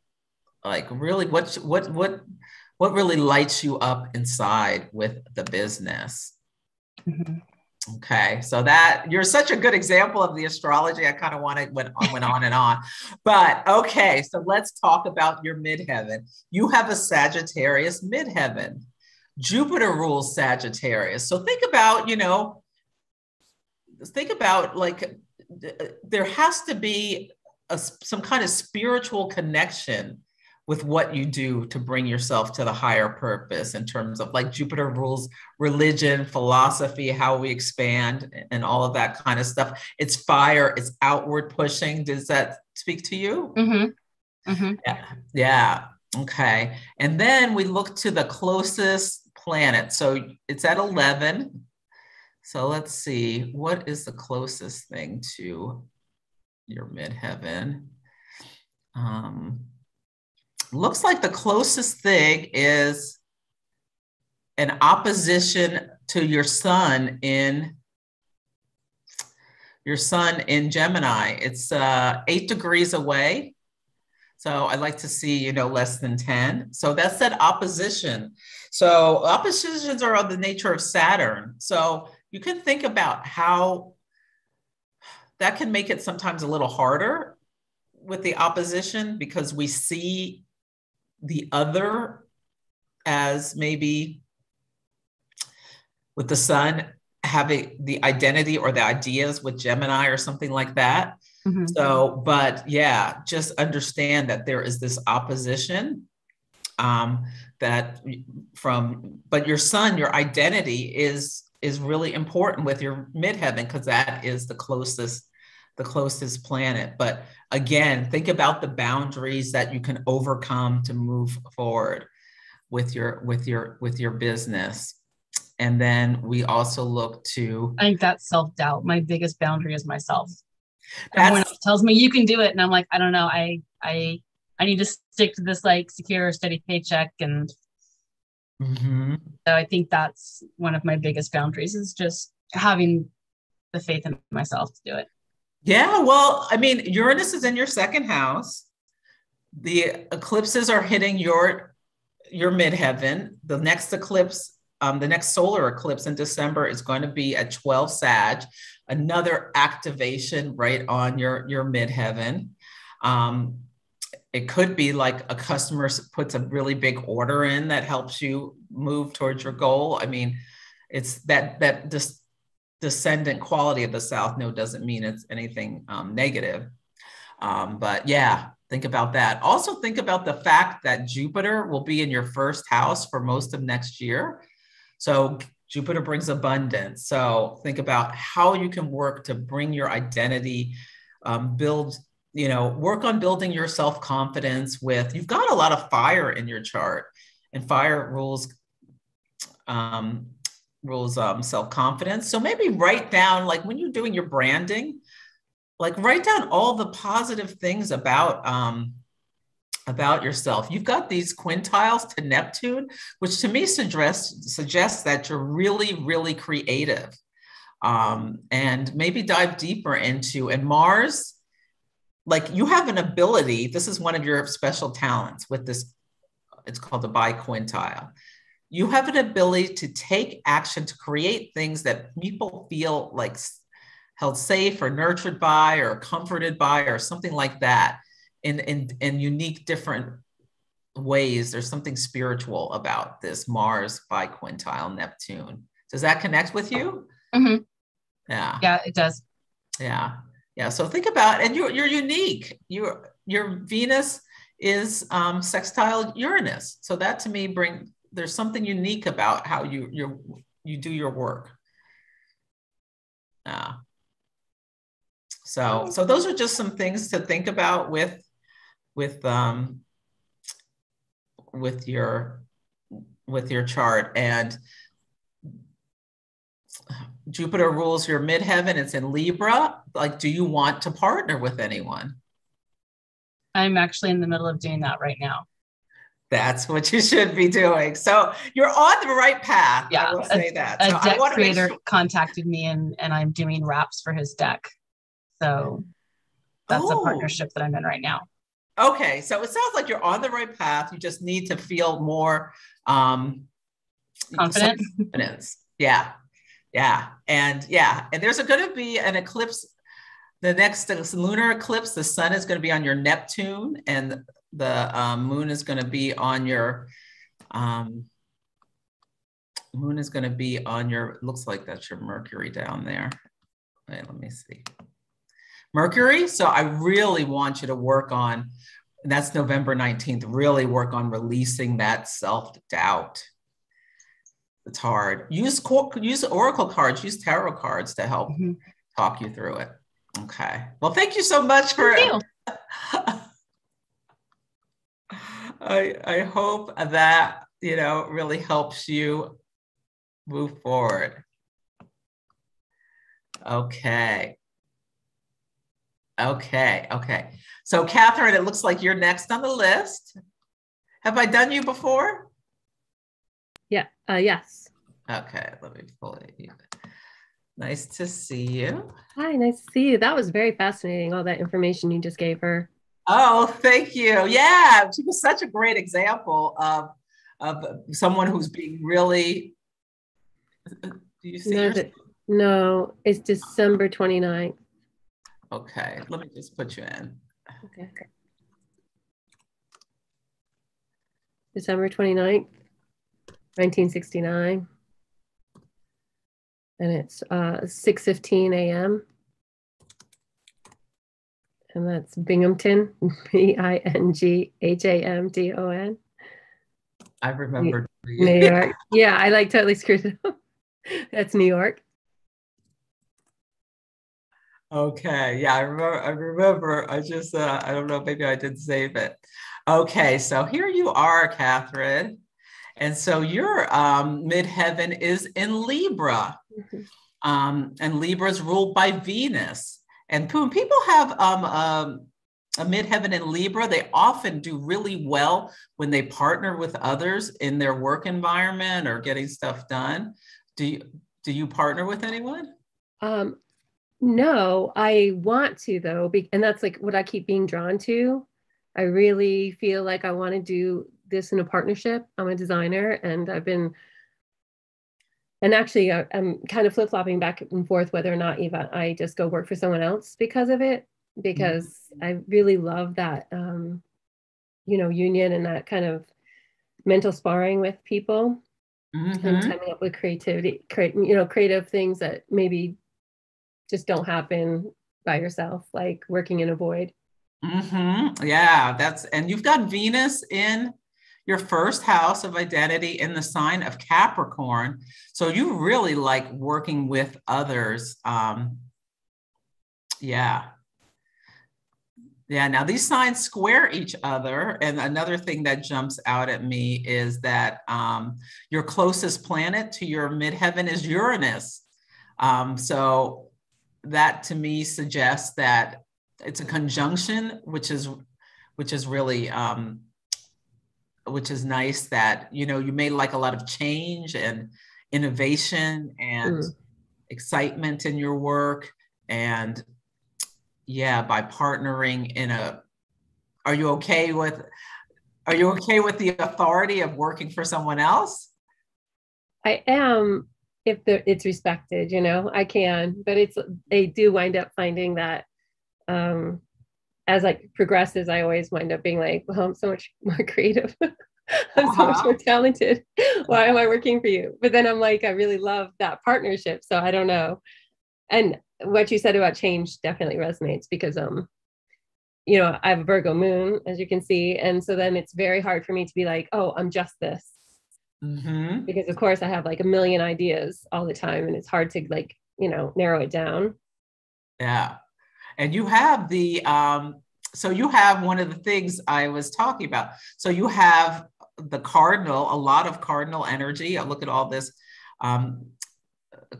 [SPEAKER 1] Like really what really lights you up inside with the business.
[SPEAKER 4] Mm-hmm.
[SPEAKER 1] Okay, so that you're such a good example of the astrology. I kind of went on and on, but okay. So let's talk about your midheaven. You have a Sagittarius midheaven. Jupiter rules Sagittarius. So think about like there has to be some kind of spiritual connection with what you do to bring yourself to the higher purpose, in terms of like Jupiter rules religion, philosophy, how we expand, and all of that kind of stuff. It's fire, it's outward pushing. Does that speak to you?
[SPEAKER 4] Mm-hmm. Mm-hmm.
[SPEAKER 1] Yeah. Yeah. Okay. And then we look to the closest planet. So it's at 11. So let's see, what is the closest thing to your midheaven? Looks like the closest thing is an opposition to your sun in Gemini. It's 8 degrees away. So I like to see, less than 10. So that's that opposition. So oppositions are of the nature of Saturn. So you can think about how that can make it sometimes a little harder with the opposition, because we see the other as maybe with the sun having the identity or the ideas with Gemini or something like that. Mm-hmm. So, but yeah, just understand that there is this opposition but your sun, your identity is really important with your midheaven, because that is the closest planet. But again, think about the boundaries that you can overcome to move forward with your business. And then we also look to,
[SPEAKER 4] I think that's self-doubt. My biggest boundary is myself. Everyone else tells me you can do it, and I'm like, I don't know. I need to stick to this like secure, steady paycheck, and
[SPEAKER 1] mm-hmm.
[SPEAKER 4] So I think that's one of my biggest boundaries, is just having the faith in myself to do it.
[SPEAKER 1] Yeah, well, I mean, Uranus is in your second house. The eclipses are hitting your midheaven. The next eclipse, the next solar eclipse in December is going to be at 12 Sag, another activation right on your midheaven. It could be like a customer puts a really big order in that helps you move towards your goal. I mean, it's that just descendant quality of the South Node doesn't mean it's anything negative. But yeah, think about that. Also think about the fact that Jupiter will be in your first house for most of next year. So Jupiter brings abundance. So think about how you can work to bring your identity, work on building your self-confidence you've got a lot of fire in your chart, and fire rules self-confidence. So maybe write down, like when you're doing your branding, like write down all the positive things about yourself. You've got these quintiles to Neptune, which to me suggests that you're really, really creative. And maybe dive deeper into, and Mars, like you have an ability, this is one of your special talents with this, it's called the biquintile. You have an ability to take action to create things that people feel like held safe or nurtured by or comforted by or something like that in unique different ways. There's something spiritual about this Mars biquintile Neptune. Does that connect with you?
[SPEAKER 4] Mm-hmm.
[SPEAKER 1] Yeah.
[SPEAKER 4] Yeah, it does.
[SPEAKER 1] Yeah. Yeah. So think about, and you're unique. Your Venus is sextile Uranus. So that to me there's something unique about how you do your work. So those are just some things to think about with your chart. And Jupiter rules your midheaven. It's in Libra. Like, do you want to partner with anyone?
[SPEAKER 4] I'm actually in the middle of doing that right now.
[SPEAKER 1] That's what you should be doing. So you're on the right path.
[SPEAKER 4] Yeah,
[SPEAKER 1] I will say that.
[SPEAKER 4] A
[SPEAKER 1] so
[SPEAKER 4] deck creator contacted me and I'm doing wraps for his deck. So that's a partnership that I'm in right now.
[SPEAKER 1] Okay. So it sounds like you're on the right path. You just need to feel more confidence. Yeah. Yeah. And there's going to be an eclipse. The next lunar eclipse, the sun is going to be on your Neptune, and the moon is going to be on your looks like that's your Mercury down there. Wait, let me see. Mercury. So I really want you to work on, and that's November 19th, really work on releasing that self-doubt. It's hard. Use oracle cards, use tarot cards to help talk you through it. Okay. Well, thank you so much for I hope that, really helps you move forward. Okay. So Katherine, it looks like you're next on the list. Have I done you before?
[SPEAKER 3] Yeah. Yes.
[SPEAKER 1] Okay. Let me pull it. Nice to see you.
[SPEAKER 3] Hi, nice to see you. That was very fascinating, all that information you just gave her.
[SPEAKER 1] Oh, thank you. Yeah, she was such a great example of someone who's being really, do you see
[SPEAKER 3] No, it's December 29th.
[SPEAKER 1] Okay, let me just put you in.
[SPEAKER 3] Okay. December 29th, 1969. And it's 6:15 a.m. And that's Binghamton, Binghamton.
[SPEAKER 1] I remember.
[SPEAKER 3] New York. Yeah, I totally screwed it up. That's New York.
[SPEAKER 1] Okay, yeah, I remember. I just, I don't know, maybe I didn't save it. Okay, so here you are, Katherine. And so your midheaven is in Libra. And Libra is ruled by Venus. And when people have a midheaven in Libra, they often do really well when they partner with others in their work environment or getting stuff done. Do you partner with anyone?
[SPEAKER 3] No, I want to though, and that's like what I keep being drawn to. I really feel like I want to do this in a partnership. I'm a designer, and actually I'm kind of flip-flopping back and forth whether or not even I just go work for someone else because of it, because I really love that, union and that kind of mental sparring with people and coming up with creative things that maybe just don't happen by yourself, like working in a void.
[SPEAKER 1] Yeah, and you've got Venus in your first house of identity in the sign of Capricorn. So you really like working with others. Yeah, now these signs square each other. And another thing that jumps out at me is that your closest planet to your midheaven is Uranus. So that to me suggests that it's a conjunction, which is really, which is nice, that, you know, you made like a lot of change and innovation and excitement in your work. And yeah, by partnering in a, are you okay with the authority of working for someone else?
[SPEAKER 3] I am, if it's respected, you know, I can, but they do wind up finding that as like progresses, I always wind up being like, well, I'm so much more creative. I'm so much more talented. Why am I working for you? But then I'm like, I really love that partnership. So I don't know. And what you said about change definitely resonates, because you know, I have a Virgo moon, as you can see. And so then it's very hard for me to be like, oh, I'm just this. Because of course I have like a million ideas all the time, and it's hard to, like, you know, narrow it down.
[SPEAKER 1] Yeah. And you have the, so you have one of the things I was talking about. So you have the cardinal, a lot of cardinal energy. I look at all this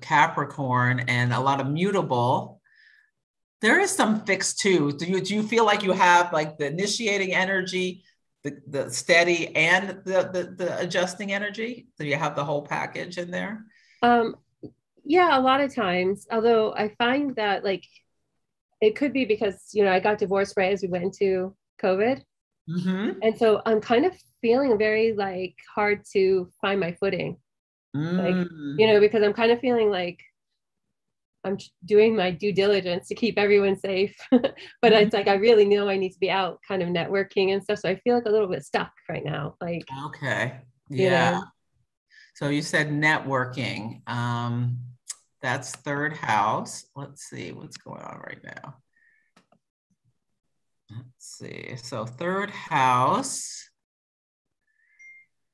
[SPEAKER 1] Capricorn, and a lot of mutable. There is some fixed too. Do you feel like you have like the initiating energy, the steady, and the adjusting energy? Do you have the whole package in there?
[SPEAKER 3] Yeah, a lot of times. Although I find that, like, it could be because, you know, I got divorced right as we went into COVID. And so I'm kind of feeling very like hard to find my footing. Like, you know, because I'm kind of feeling like I'm doing my due diligence to keep everyone safe. But it's like, I really know I need to be out kind of networking and stuff. So I feel like a little bit stuck right now. Like,
[SPEAKER 1] okay.
[SPEAKER 3] Yeah.
[SPEAKER 1] You know. So you said networking. That's third house. Let's see what's going on right now. Let's see. So third house.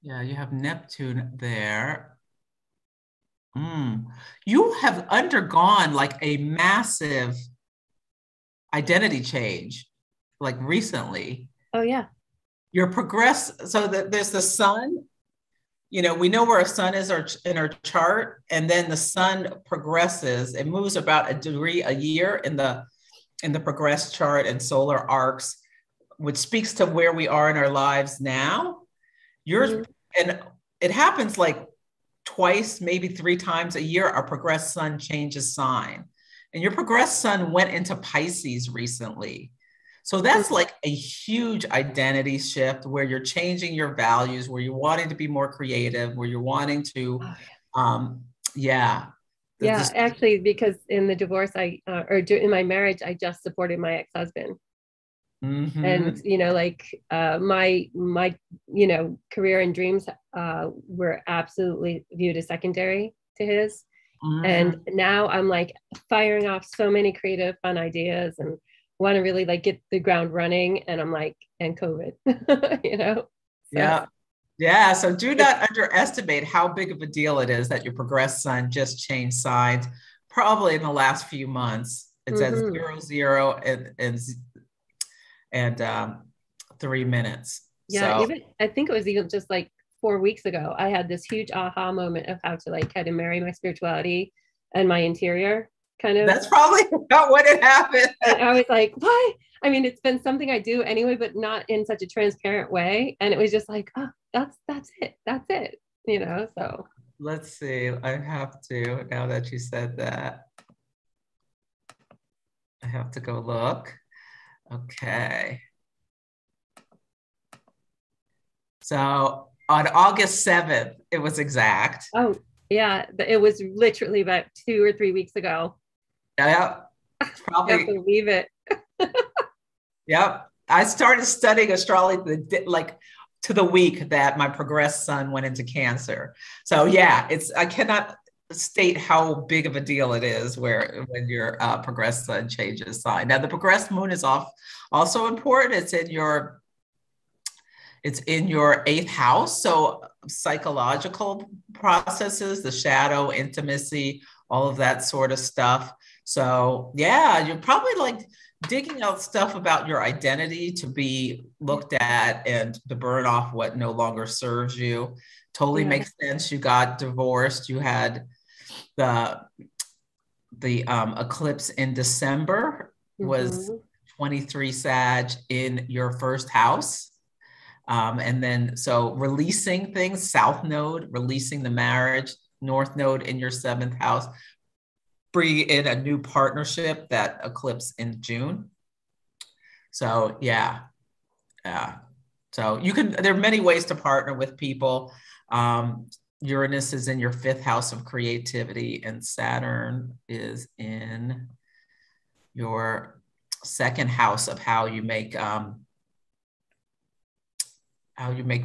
[SPEAKER 1] Yeah, you have Neptune there. You have undergone like a massive identity change, like recently.
[SPEAKER 3] Oh, yeah.
[SPEAKER 1] You're so there's the sun. You know, we know where a sun is in our chart, and then the sun progresses. It moves about a degree a year in the progress chart and solar arcs, which speaks to where we are in our lives now. And it happens like twice, maybe 3 times a year. Our progressed sun changes sign, and your progressed sun went into Pisces recently. So that's like a huge identity shift, where you're changing your values, where you're wanting to be more creative, where you're wanting to,
[SPEAKER 3] Actually, because in the divorce, in my marriage, I just supported my ex-husband. And, you know, like my, you know, career and dreams were absolutely viewed as secondary to his. And now I'm like firing off so many creative, fun ideas, and want to really like get the ground running. And I'm like, and COVID, you know? So.
[SPEAKER 1] Yeah. So do not underestimate how big of a deal it is that your progressed sun just changed signs, probably in the last few months. It's at 0, and 3 minutes.
[SPEAKER 3] Yeah.
[SPEAKER 1] So.
[SPEAKER 3] Even, I think it was even just like 4 weeks ago, I had this huge aha moment of how to like kind of marry my spirituality and my interior. Kind of.
[SPEAKER 1] That's probably not what had happened.
[SPEAKER 3] And I was like, why? I mean, it's been something I do anyway, but not in such a transparent way. And it was just like, oh, that's it. That's it. You know, so.
[SPEAKER 1] Let's see. I have to, now that you said that, I have to go look. Okay. So on August 7th, it was exact.
[SPEAKER 3] Oh, yeah. It was literally about 2 or 3 weeks ago.
[SPEAKER 1] Yeah, probably.
[SPEAKER 3] I can't believe it.
[SPEAKER 1] Yep. I started studying astrology like to the week that my progressed sun went into Cancer. So yeah, I cannot state how big of a deal it is when your progressed sun changes sign. Now the progressed moon is also important. It's in your 8th house. So psychological processes, the shadow, intimacy, all of that sort of stuff. So yeah, you're probably like digging out stuff about your identity to be looked at and to burn off what no longer serves you. Totally makes sense. You got divorced. You had the eclipse in December was
[SPEAKER 3] Mhm.
[SPEAKER 1] 23 Sag in your first house. And then, so releasing things, South Node, releasing the marriage, North Node in your seventh house, bring in a new partnership, that eclipse in June. So yeah. So there are many ways to partner with people. Uranus is in your fifth house of creativity, and Saturn is in your second house of how you make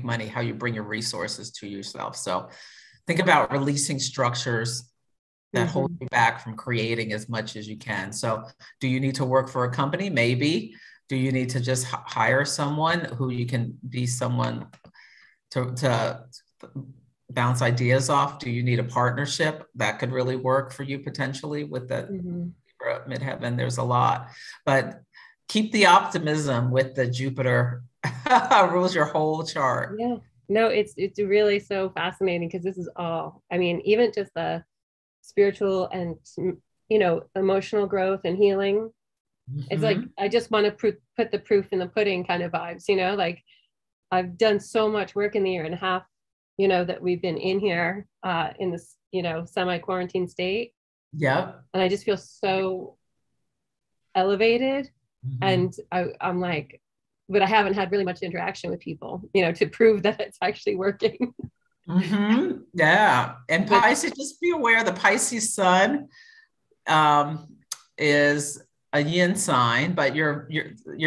[SPEAKER 1] money, how you bring your resources to yourself. So think about releasing structures that hold you back from creating as much as you can. So do you need to work for a company? Maybe. Do you need to just hire someone who you can be someone to bounce ideas off? Do you need a partnership? That could really work for you potentially with the midheaven. There's a lot, but keep the optimism with the Jupiter rules your whole chart.
[SPEAKER 3] Yeah, no, it's really so fascinating, because this is all, I mean, even just the spiritual and, you know, emotional growth and healing. It's like, I just want to put the proof in the pudding kind of vibes, you know, like I've done so much work in the year and a half, you know, that we've been in here in this, you know, semi-quarantine state.
[SPEAKER 1] Yeah.
[SPEAKER 3] And I just feel so elevated. And I'm like, but I haven't had really much interaction with people, you know, to prove that it's actually working.
[SPEAKER 1] Yeah. And Pisces, just be aware the Pisces sun is a yin sign, but your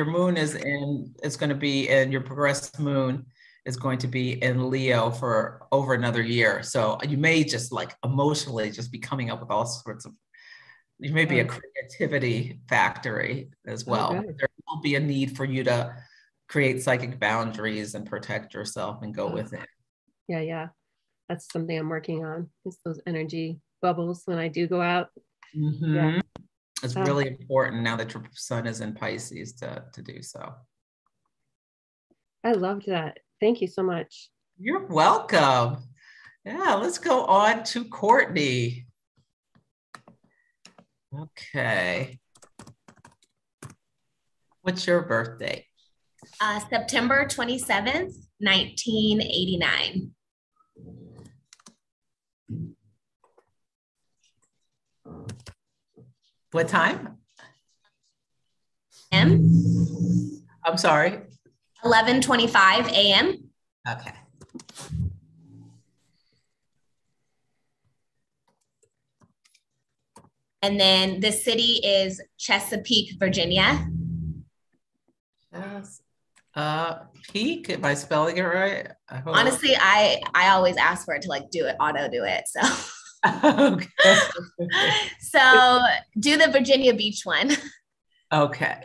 [SPEAKER 1] moon is going to be in, your progressed moon is going to be in Leo for over another year. So you may just like emotionally just be coming up with all sorts of, you may be a creativity factory as well. There will be a need for you to create psychic boundaries and protect yourself and go with it.
[SPEAKER 3] Yeah. That's something I'm working on, is those energy bubbles when I do go out. Yeah.
[SPEAKER 1] It's really important now that your sun is in Pisces to do so.
[SPEAKER 3] I loved that. Thank you so much.
[SPEAKER 1] You're welcome. Yeah, let's go on to Courtney. Okay. What's your birthday?
[SPEAKER 5] September 27th, 1989.
[SPEAKER 1] What time?
[SPEAKER 5] M.
[SPEAKER 1] I'm sorry.
[SPEAKER 5] 11:25 a.m.
[SPEAKER 1] Okay.
[SPEAKER 5] And then the city is Chesapeake, Virginia.
[SPEAKER 1] Peak, am I spelling it right?
[SPEAKER 5] Honestly, I always ask for it to like auto do it. So
[SPEAKER 1] okay.
[SPEAKER 5] So do the Virginia Beach one.
[SPEAKER 1] Okay.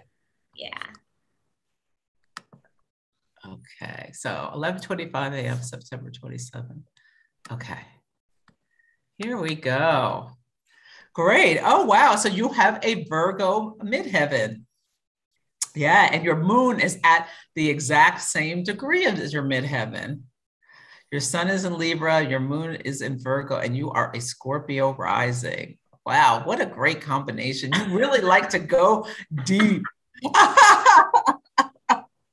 [SPEAKER 5] Yeah.
[SPEAKER 1] Okay. So 11:25 a.m. September 27th. Okay. Here we go. Great. Oh, wow. So you have a Virgo midheaven. Yeah. And your moon is at the exact same degree as your midheaven. Your sun is in Libra, your moon is in Virgo, and you are a Scorpio rising. Wow. What a great combination. You really like to go deep.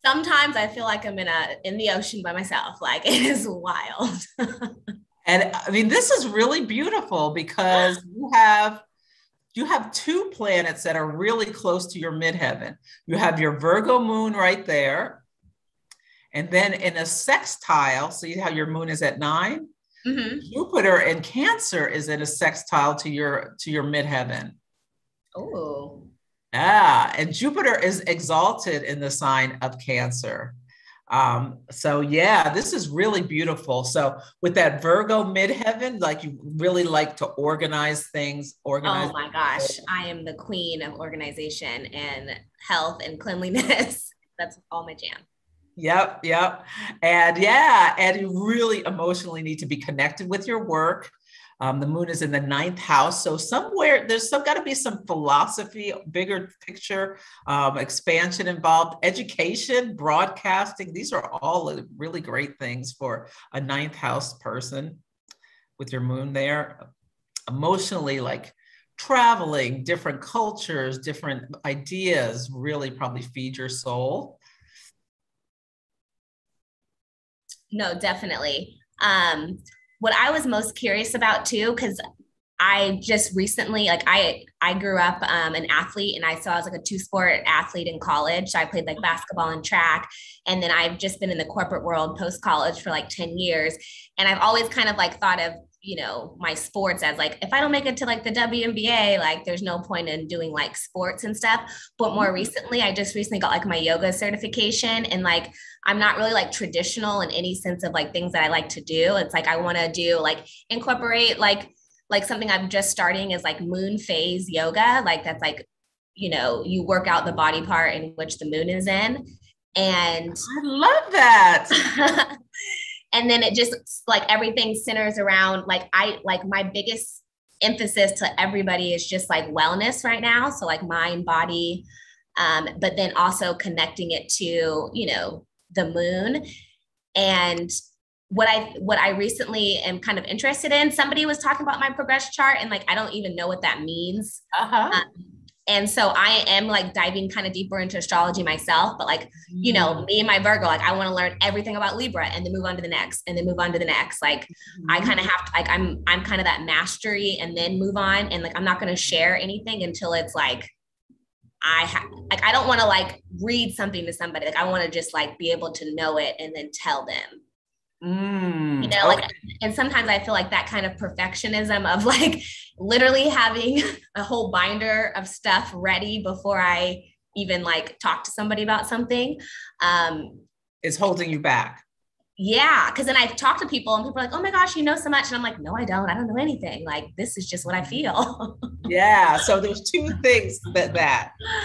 [SPEAKER 5] Sometimes I feel like I'm in the ocean by myself. Like, it is wild.
[SPEAKER 1] And I mean, this is really beautiful because you have two planets that are really close to your midheaven. You have your Virgo moon right there. And then in a sextile, see how your moon is at 9? Jupiter in Cancer is in a sextile to your midheaven.
[SPEAKER 5] Oh.
[SPEAKER 1] Yeah, and Jupiter is exalted in the sign of Cancer. So yeah, this is really beautiful. So with that Virgo midheaven, like you really like to organize things. Oh
[SPEAKER 5] my gosh, I am the queen of organization and health and cleanliness. That's all my jam.
[SPEAKER 1] Yep. And yeah, and you really emotionally need to be connected with your work. The moon is in the 9th house. So somewhere there's got to be some philosophy, bigger picture, expansion involved, education, broadcasting. These are all really great things for a 9th house person with your moon there. Emotionally, like traveling, different cultures, different ideas really probably feed your soul.
[SPEAKER 5] No, definitely. What I was most curious about too, because I just recently, like I grew up an athlete, and I was like a two-sport athlete in college. So I played like basketball and track. And then I've just been in the corporate world post-college for like 10 years. And I've always kind of like thought of, you know, my sports as like, if I don't make it to like the WNBA, like there's no point in doing like sports and stuff. But more recently, I just recently got like my yoga certification, and like, I'm not really like traditional in any sense of like things that I like to do. It's like, I want to do like incorporate like something I'm just starting is like moon phase yoga. Like that's like, you know, you work out the body part in which the moon is in. And
[SPEAKER 1] I love that.
[SPEAKER 5] and then it just like everything centers around like my biggest emphasis to everybody is just like wellness right now. So like mind, body, but then also connecting it to, you know, the moon. And what I recently am kind of interested in, somebody was talking about my progression chart, and like I don't even know what that means. And so I am like diving kind of deeper into astrology myself, but like, you know, me and my Virgo, like I want to learn everything about Libra and then move on to the next and then move on to the next. Like I kind of have to, like, I'm kind of that mastery and then move on. And like, I'm not going to share anything until it's like, I don't want to like read something to somebody. Like I want to just like be able to know it and then tell them. You know, like, and sometimes I feel like that kind of perfectionism of like literally having a whole binder of stuff ready before I even like talk to somebody about something
[SPEAKER 1] is holding you back.
[SPEAKER 5] Yeah, because then I talk to people and people are like, oh my gosh, you know so much. And I'm like, no, I don't know anything. Like, this is just what I feel.
[SPEAKER 1] Yeah. So there's two things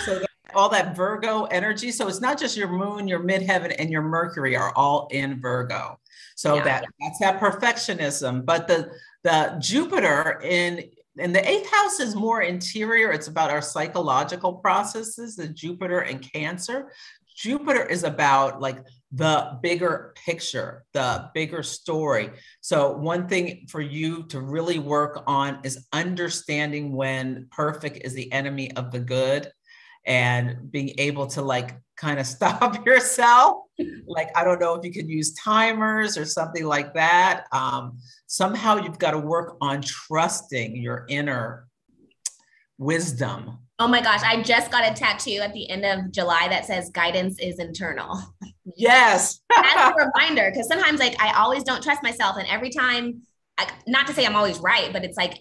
[SPEAKER 1] so all that Virgo energy. So it's not just your moon, your midheaven, and your Mercury are all in Virgo. So that's that perfectionism. But the Jupiter in the eighth house is more interior. It's about our psychological processes, the Jupiter and Cancer. Jupiter is about like the bigger picture, the bigger story. So one thing for you to really work on is understanding when perfect is the enemy of the good, and being able to like kind of stop yourself. Like, I don't know if you can use timers or something like that. Somehow you've got to work on trusting your inner wisdom.
[SPEAKER 5] Oh my gosh, I just got a tattoo at the end of July that says guidance is internal.
[SPEAKER 1] Yes.
[SPEAKER 5] As a reminder, because sometimes like I always don't trust myself. And every time, not to say I'm always right, but it's like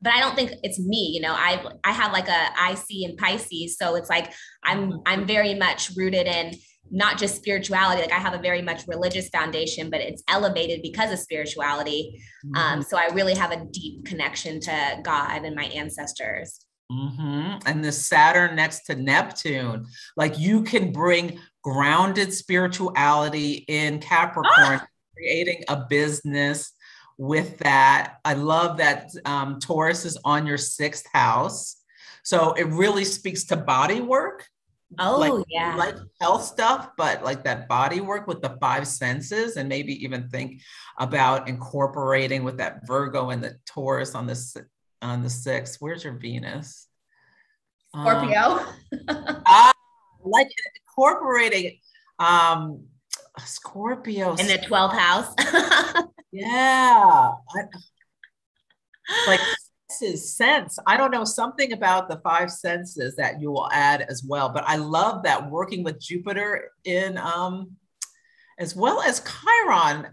[SPEAKER 5] but I don't think it's me, you know. I have like a IC in Pisces, so it's like I'm very much rooted in not just spirituality. Like I have a very much religious foundation, but it's elevated because of spirituality. So I really have a deep connection to God and my ancestors.
[SPEAKER 1] And the Saturn next to Neptune, like you can bring grounded spirituality in Capricorn, creating a business with that. I love that Taurus is on your sixth house. So it really speaks to body work. Like health stuff, but like that body work with the five senses, and maybe even think about incorporating with that Virgo and the Taurus on the sixth. Where's your Venus?
[SPEAKER 5] Scorpio.
[SPEAKER 1] Like incorporating Scorpio
[SPEAKER 5] in the 12th house.
[SPEAKER 1] Yeah. Like sense. I don't know, something about the five senses that you will add as well. But I love that working with Jupiter in as well as Chiron,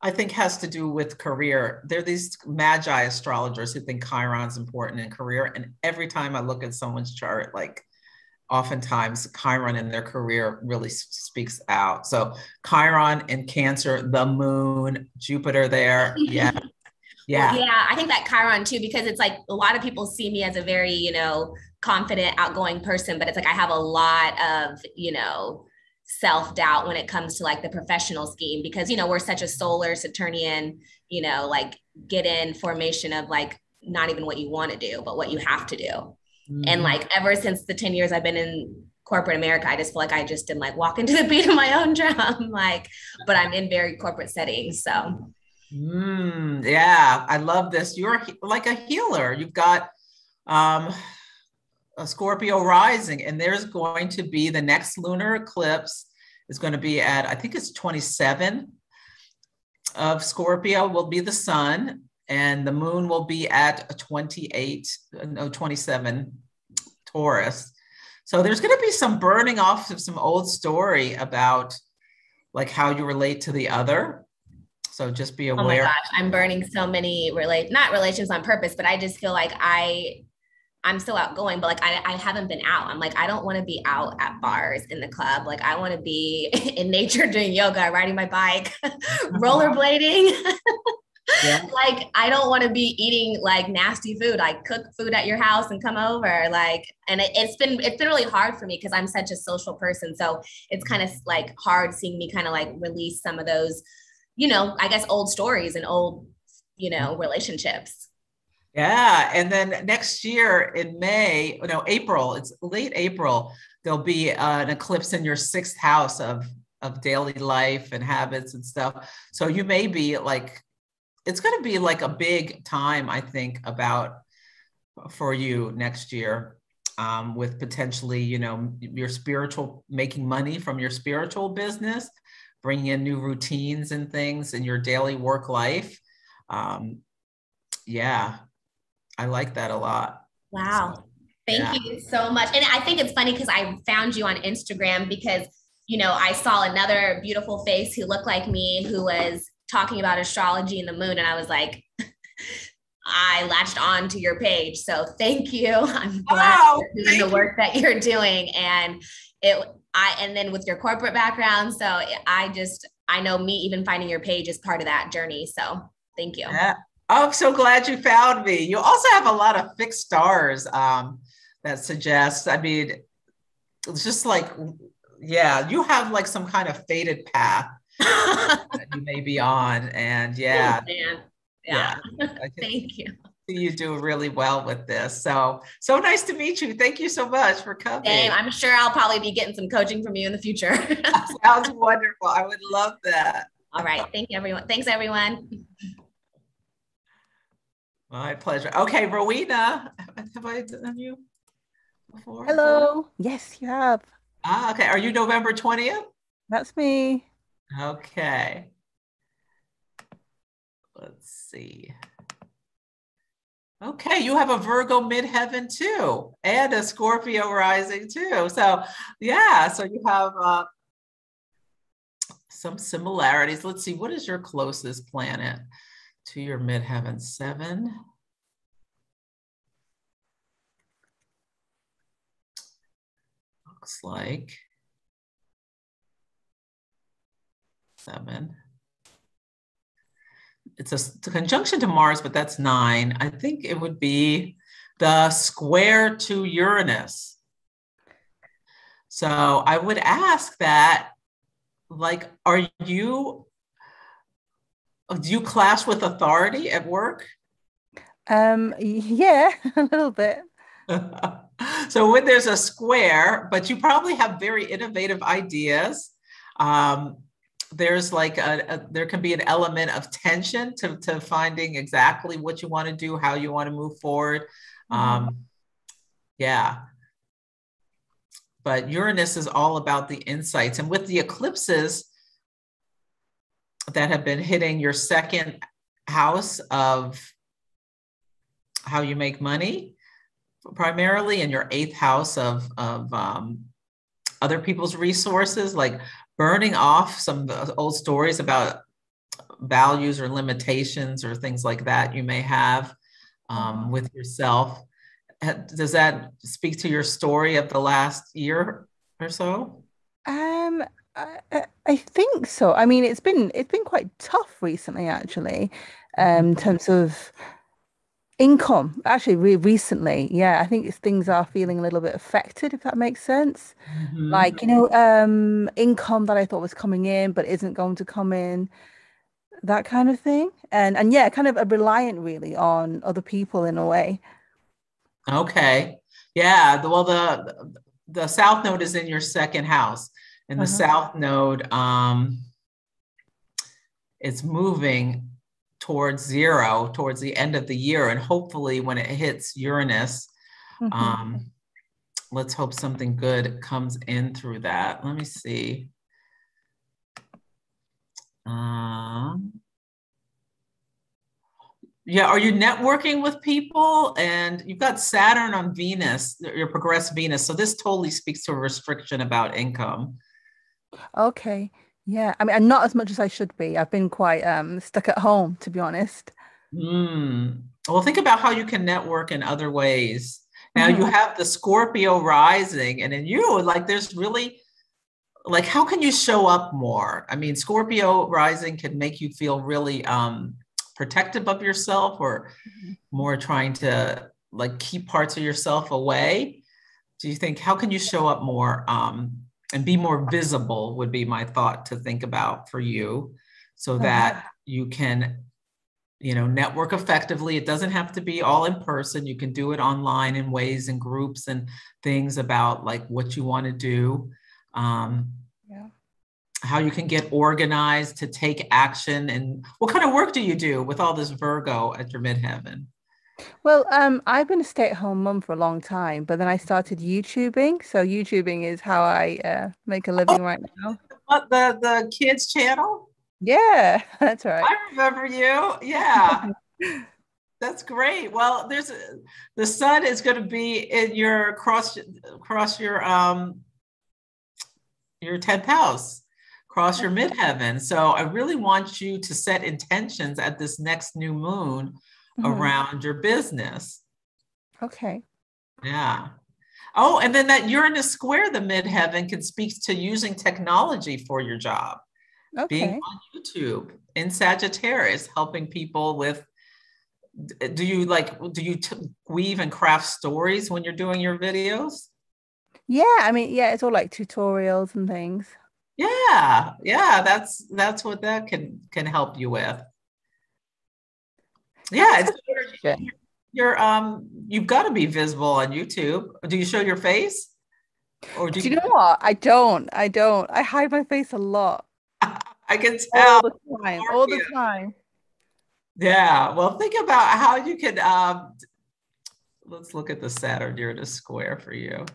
[SPEAKER 1] I think has to do with career. There are these magi astrologers who think Chiron's important in career. And every time I look at someone's chart, like oftentimes Chiron in their career really speaks out. So Chiron in Cancer, the moon, Jupiter there. Yeah. Yeah.
[SPEAKER 5] Well, yeah, I think that Chiron too, because it's like a lot of people see me as a very, you know, confident, outgoing person, but it's like I have a lot of, you know, self-doubt when it comes to like the professional scheme, because, you know, we're such a solar Saturnian, you know, like get in formation of like not even what you want to do, but what you have to do. And like ever since the 10 years I've been in corporate America, I just feel like I just am like walking to the beat of my own drum, like, but I'm in very corporate settings. So
[SPEAKER 1] Yeah, I love this. You're like a healer. You've got a Scorpio rising, and there's going to be the next lunar eclipse is going to be at, I think it's 27 of Scorpio will be the sun, and the moon will be at 27 Taurus. So there's going to be some burning off of some old story about like how you relate to the other. So just be aware.
[SPEAKER 5] Oh my gosh, I'm burning so many not relations on purpose, but I just feel like I'm so outgoing, but like I haven't been out. I'm like, I don't want to be out at bars in the club. Like I want to be in nature doing yoga, riding my bike, rollerblading.
[SPEAKER 1] Yeah.
[SPEAKER 5] Like I don't want to be eating like nasty food. I cook food at your house and come over. Like, and it's been really hard for me because I'm such a social person. So it's kind of like hard seeing me kind of like release some of those, I guess old stories and old, relationships.
[SPEAKER 1] Yeah. And then next year in April, it's late April, there'll be an eclipse in your 6th house of daily life and habits and stuff. So you may be like, it's going to be like a big time, I think, for you next year, with potentially, your spiritual, making money from your spiritual business, bringing in new routines and things in your daily work life. Yeah. I like that a lot.
[SPEAKER 5] Wow.
[SPEAKER 1] So,
[SPEAKER 5] Thank you so much. And I think it's funny because I found you on Instagram because, I saw another beautiful face who looked like me who was talking about astrology and the moon. And I was like, I latched on to your page. So thank you. I'm glad you're doing the work that you're doing. And and then with your corporate background. So I know me even finding your page is part of that journey. So thank you.
[SPEAKER 1] Yeah. I'm so glad you found me. You also have a lot of fixed stars that suggest, I mean, it's just like, yeah, you have like some kind of fated path that you may be on. And yeah.
[SPEAKER 5] Thank you.
[SPEAKER 1] You do really well with this. So nice to meet you. Thank you so much for coming.
[SPEAKER 5] Same. I'm sure I'll probably be getting some coaching from you in the future.
[SPEAKER 1] Sounds wonderful. I would love that.
[SPEAKER 5] All right. Thank you, everyone. Thanks, everyone.
[SPEAKER 1] My pleasure. Okay, Rowena, have I done you before?
[SPEAKER 6] Hello. Yes, you have.
[SPEAKER 1] Okay. Are you November 20th?
[SPEAKER 6] That's me.
[SPEAKER 1] Okay. Let's see. Okay, you have a Virgo midheaven too, and a Scorpio rising too. So yeah, so you have some similarities. Let's see, what is your closest planet to your midheaven? 7. Looks like 7. It's a conjunction to Mars, but that's 9. I think it would be the square to Uranus. So I would ask that, like, do you clash with authority at work?
[SPEAKER 6] Yeah, a little bit.
[SPEAKER 1] So when there's a square, but you probably have very innovative ideas. There's like there can be an element of tension to finding exactly what you want to do, how you want to move forward. Yeah. But Uranus is all about the insights. And with the eclipses that have been hitting your 2nd house of how you make money, primarily, and your 8th house of other people's resources, like burning off some of the old stories about values or limitations or things like that you may have with yourself. Does that speak to your story of the last year or so?
[SPEAKER 6] I think so. I mean, it's been quite tough recently, actually, in terms of income. Actually, recently, yeah, I think things are feeling a little bit affected, if that makes sense. Like, income that I thought was coming in but isn't going to come in, that kind of thing. And yeah, kind of a reliant really on other people in a way.
[SPEAKER 1] Okay. Yeah. Well, the South Node is in your 2nd house, and the South Node is moving towards zero towards the end of the year. And hopefully when it hits Uranus, let's hope something good comes in through that. Let me see. Yeah, are you networking with people? And you've got Saturn on Venus, your progressed Venus. So this totally speaks to a restriction about income.
[SPEAKER 6] Okay. Yeah. I mean, and not as much as I should be. I've been quite stuck at home, to be honest.
[SPEAKER 1] Well, think about how you can network in other ways. Now you have the Scorpio rising, and in you, like there's really, like, how can you show up more? I mean, Scorpio rising can make you feel really protective of yourself, or more trying to like keep parts of yourself away. Do you think, how can you show up more and be more visible would be my thought to think about for you, so that you can, you know, network effectively. It doesn't have to be all in person. You can do it online in ways and groups and things about like what you want to do. How you can get organized to take action, and what kind of work do you do with all this Virgo at your midheaven?
[SPEAKER 6] Well, I've been a stay-at-home mum for a long time, but then I started YouTubing. So YouTubing is how I make a living right now.
[SPEAKER 1] The kids channel?
[SPEAKER 6] Yeah, that's right.
[SPEAKER 1] I remember you. Yeah. That's great. Well, the sun is going to be in your cross your 10th house, cross your midheaven. So I really want you to set intentions at this next new moon around your business.
[SPEAKER 6] Okay.
[SPEAKER 1] Yeah. Oh, and then that Uranus square the midheaven can speak to using technology for your job. Being
[SPEAKER 6] Okay.
[SPEAKER 1] on YouTube in Sagittarius, helping people with, do you weave and craft stories when you're doing your videos?
[SPEAKER 6] Yeah, I mean, yeah, it's all like tutorials and things.
[SPEAKER 1] Yeah, that's what that can help you with. Yeah, you've got to be visible on YouTube. Do you show your face? Or
[SPEAKER 6] Do you know what? I don't. I hide my face a lot.
[SPEAKER 1] I can tell.
[SPEAKER 6] All the time.
[SPEAKER 1] Yeah, well, think about how you can, let's look at the Saturn Uranus square for you.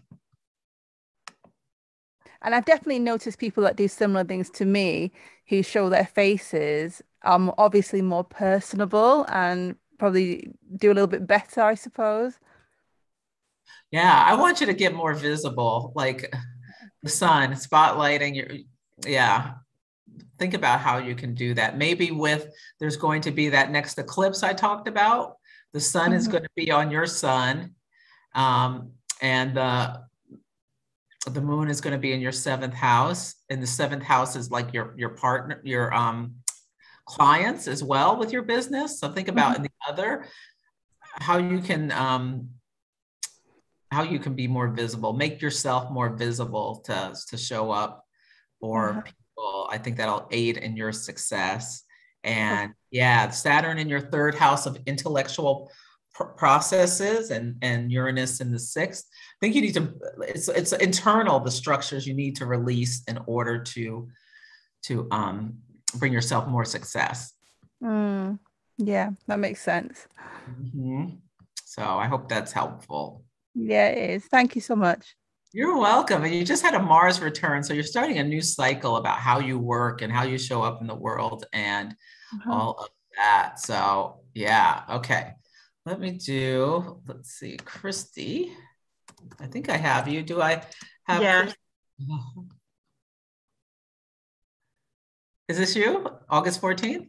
[SPEAKER 6] And I've definitely noticed people that do similar things to me who show their faces are obviously more personable and probably do a little bit better, I suppose.
[SPEAKER 1] Yeah, I want you to get more visible, like the sun spotlighting your, yeah. Think about how you can do that. Maybe there's going to be that next eclipse I talked about. The sun is going to be on your sun, and the moon is going to be in your 7th house. And the 7th house is like your partner, your clients as well with your business. So think about in the other, how you can be more visible, make yourself more visible to show up for people. I think that'll aid in your success. And yeah, Saturn in your 3rd house of intellectual processes, and Uranus in the 6th. I think you need to, it's internal, the structures you need to release in order to bring yourself more success.
[SPEAKER 6] Yeah, that makes sense.
[SPEAKER 1] So I hope that's helpful.
[SPEAKER 6] Yeah, it is. Thank you so much.
[SPEAKER 1] You're welcome. And you just had a Mars return. So you're starting a new cycle about how you work and how you show up in the world and all of that. So yeah, okay. Let's see, Christy. I think I have you. Do I have?
[SPEAKER 7] Yeah.
[SPEAKER 1] Is this you? August 14th?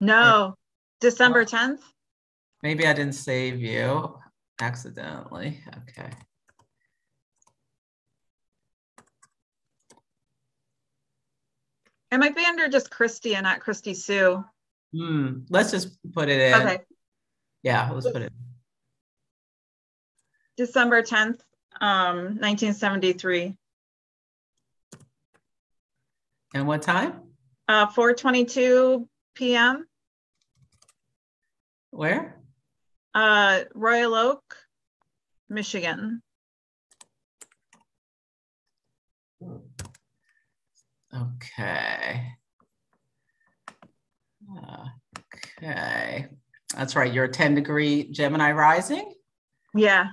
[SPEAKER 7] No, December 10th.
[SPEAKER 1] Maybe I didn't save you accidentally. Okay.
[SPEAKER 7] It might be under just Christy and not Christy Sue.
[SPEAKER 1] Let's just put it in.
[SPEAKER 7] Okay.
[SPEAKER 1] Yeah, let's put it in.
[SPEAKER 7] December 10th, 1973.
[SPEAKER 1] And what time?
[SPEAKER 7] 4:22 p.m.
[SPEAKER 1] Where?
[SPEAKER 7] Royal Oak, Michigan.
[SPEAKER 1] Okay. Okay. That's right. You're a 10-degree Gemini rising.
[SPEAKER 7] Yeah.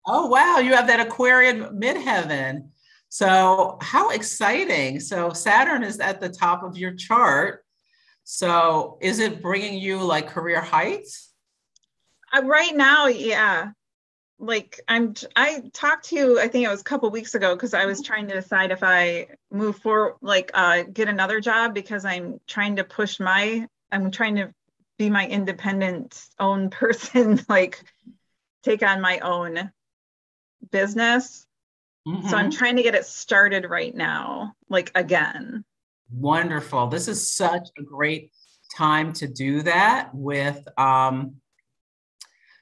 [SPEAKER 1] Oh, wow. You have that Aquarian midheaven. So how exciting. So Saturn is at the top of your chart. So is it bringing you like career heights?
[SPEAKER 7] Right now, yeah. Like I talked to you, I think it was a couple weeks ago, because I was trying to decide if I move forward, like get another job, because I'm trying to I'm trying to be my independent own person, like take on my own business. So I'm trying to get it started right now, like again.
[SPEAKER 1] Wonderful. This is such a great time to do that with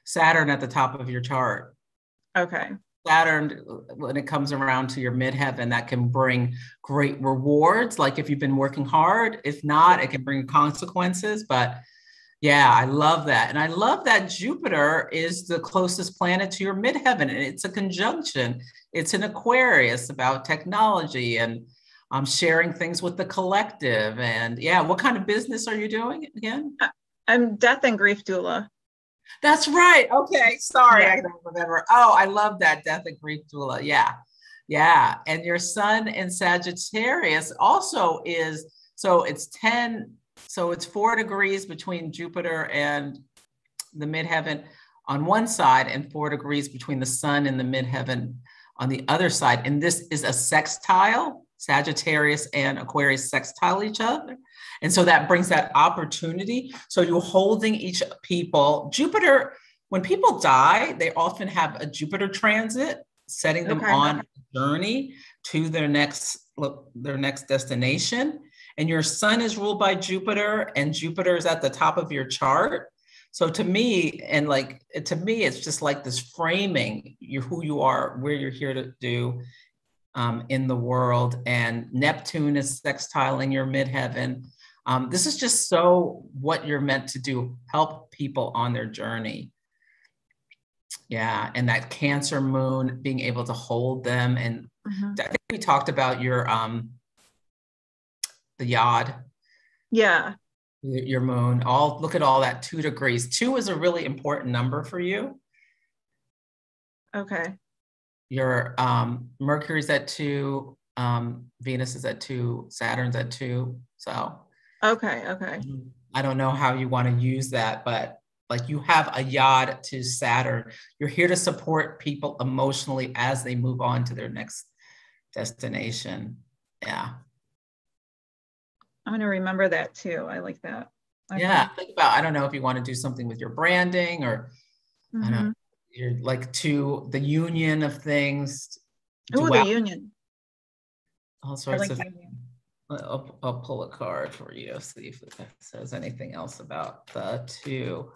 [SPEAKER 1] Saturn at the top of your chart.
[SPEAKER 7] Okay.
[SPEAKER 1] Saturn, when it comes around to your midheaven, that can bring great rewards. Like if you've been working hard, if not, it can bring consequences. But yeah, I love that. And I love that Jupiter is the closest planet to your midheaven, and it's a conjunction. It's an Aquarius, about technology and sharing things with the collective. And yeah, what kind of business are you doing again?
[SPEAKER 7] I'm death and grief doula.
[SPEAKER 1] That's right. Okay. Sorry,
[SPEAKER 7] Yeah.
[SPEAKER 1] I don't remember. Oh, I love that, death and grief doula. Yeah. Yeah. And your sun in Sagittarius also is, so it's 10, so it's 4 degrees between Jupiter and the midheaven on one side, and 4 degrees between the sun and the midheaven on the other side. And this is a sextile. Sagittarius and Aquarius sextile each other. And so that brings that opportunity. So you're holding each people. Jupiter, when people die, they often have a Jupiter transit, setting them on a journey to their next destination. And your sun is ruled by Jupiter, and Jupiter is at the top of your chart. So to me, it's just like this framing who you are, where you're here to do in the world. And Neptune is sextiling your midheaven. This is just so what you're meant to do, help people on their journey. Yeah, and that Cancer moon, being able to hold them. And I think we talked about your the yod.
[SPEAKER 7] Yeah.
[SPEAKER 1] Your moon. Look at all that, 2 degrees. 2 is a really important number for you.
[SPEAKER 7] Okay.
[SPEAKER 1] Your Mercury's at 2, Venus is at 2, Saturn's at 2. So
[SPEAKER 7] Okay.
[SPEAKER 1] I don't know how you want to use that, but like you have a yod to Saturn. You're here to support people emotionally as they move on to their next destination. Yeah.
[SPEAKER 7] I'm going to remember that too. I like that. Okay.
[SPEAKER 1] Yeah. Think about, I don't know if you want to do something with your branding, or I don't know, you're like to the union of things.
[SPEAKER 7] Oh, the union.
[SPEAKER 1] All sorts of.
[SPEAKER 7] Union.
[SPEAKER 1] I'll pull a card for you, see if it says anything else about the 2.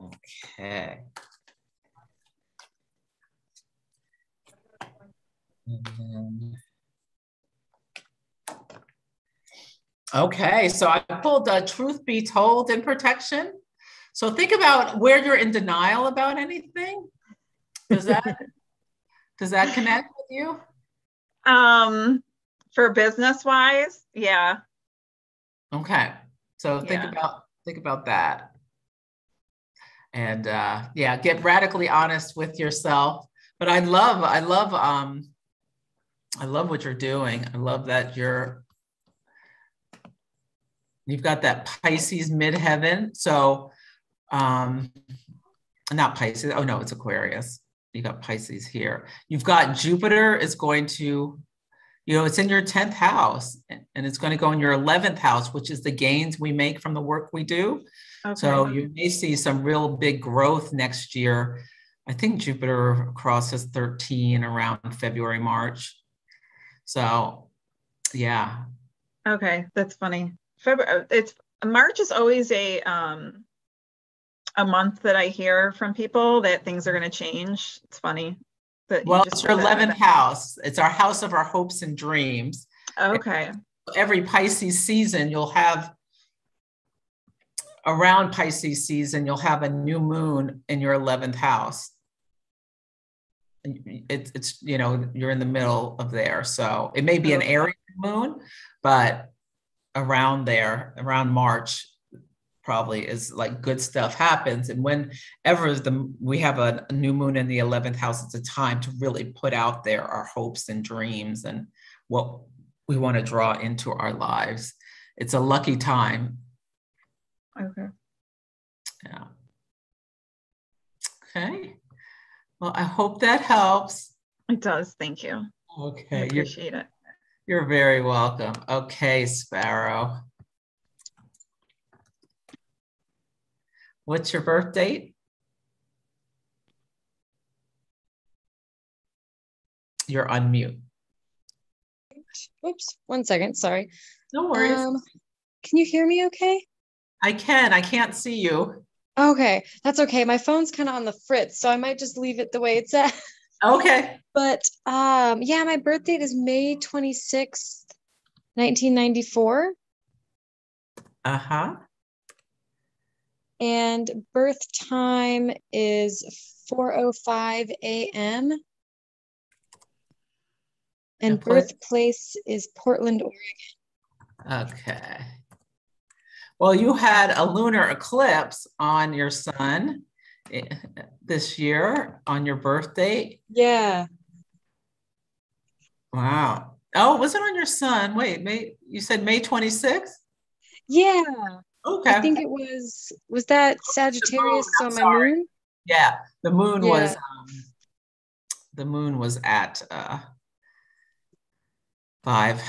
[SPEAKER 1] Okay. And then, okay, so I pulled Truth Be Told in Protection. So think about where you're in denial about anything. Does that connect with you?
[SPEAKER 7] For business wise, yeah.
[SPEAKER 1] Okay. So think about that. And yeah, get radically honest with yourself. But I love what you're doing. I love that you've got that Pisces midheaven. So not Pisces. Oh no, it's Aquarius. You got Pisces here. You've got Jupiter is going to, it's in your 10th house, and it's going to go in your 11th house, which is the gains we make from the work we do. Okay. So you may see some real big growth next year. I think Jupiter crosses 13 around February, March. So yeah.
[SPEAKER 7] Okay, that's funny. March is always a month that I hear from people that things are going to change. It's funny.
[SPEAKER 1] Well, it's your 11th house. It's our house of our hopes and dreams.
[SPEAKER 7] Okay.
[SPEAKER 1] Every Pisces season, around Pisces season, you'll have a new moon in your 11th house. It's you're in the middle of there. So it may be an Aries moon, but around there, around March, probably is like good stuff happens. And whenever we have a new moon in the 11th house, it's a time to really put out there our hopes and dreams and what we want to draw into our lives. It's a lucky time.
[SPEAKER 7] Okay.
[SPEAKER 1] Yeah. Okay. Well, I hope that helps.
[SPEAKER 7] It does. Thank you.
[SPEAKER 1] Okay.
[SPEAKER 7] I appreciate it.
[SPEAKER 1] You're very welcome. Okay, Sparrow. What's your birth date? You're on mute.
[SPEAKER 8] Oops, 1 second, sorry.
[SPEAKER 1] No worries.
[SPEAKER 8] Can you hear me okay?
[SPEAKER 1] I can. I can't see you.
[SPEAKER 8] Okay, that's okay. My phone's kind of on the fritz, so I might just leave it the way it's at.
[SPEAKER 1] Okay.
[SPEAKER 8] But yeah, my birth date is May 26th, 1994.
[SPEAKER 1] Uh-huh.
[SPEAKER 8] And birth time is 4:05 a.m. And birthplace is Portland, Oregon.
[SPEAKER 1] Okay. Well, you had a lunar eclipse on your sun this year on your birthday.
[SPEAKER 8] Yeah.
[SPEAKER 1] Wow. Oh, was it on your sun? Wait, you said May 26th?
[SPEAKER 8] Yeah.
[SPEAKER 1] Okay.
[SPEAKER 8] I think it was that Sagittarius on my moon?
[SPEAKER 1] Yeah, the moon was at 5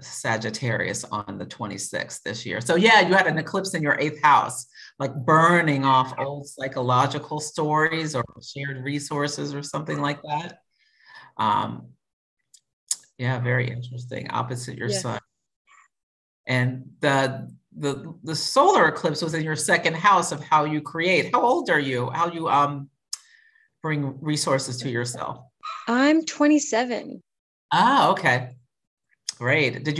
[SPEAKER 1] Sagittarius on the 26th this year. So yeah, you had an eclipse in your 8th house, like burning off old psychological stories or shared resources or something like that. Yeah, very interesting. Opposite your sun. And the solar eclipse was in your 2nd house of how you create. How old are you? How you bring resources to yourself?
[SPEAKER 8] I'm 27.
[SPEAKER 1] Ah, okay. Great. Have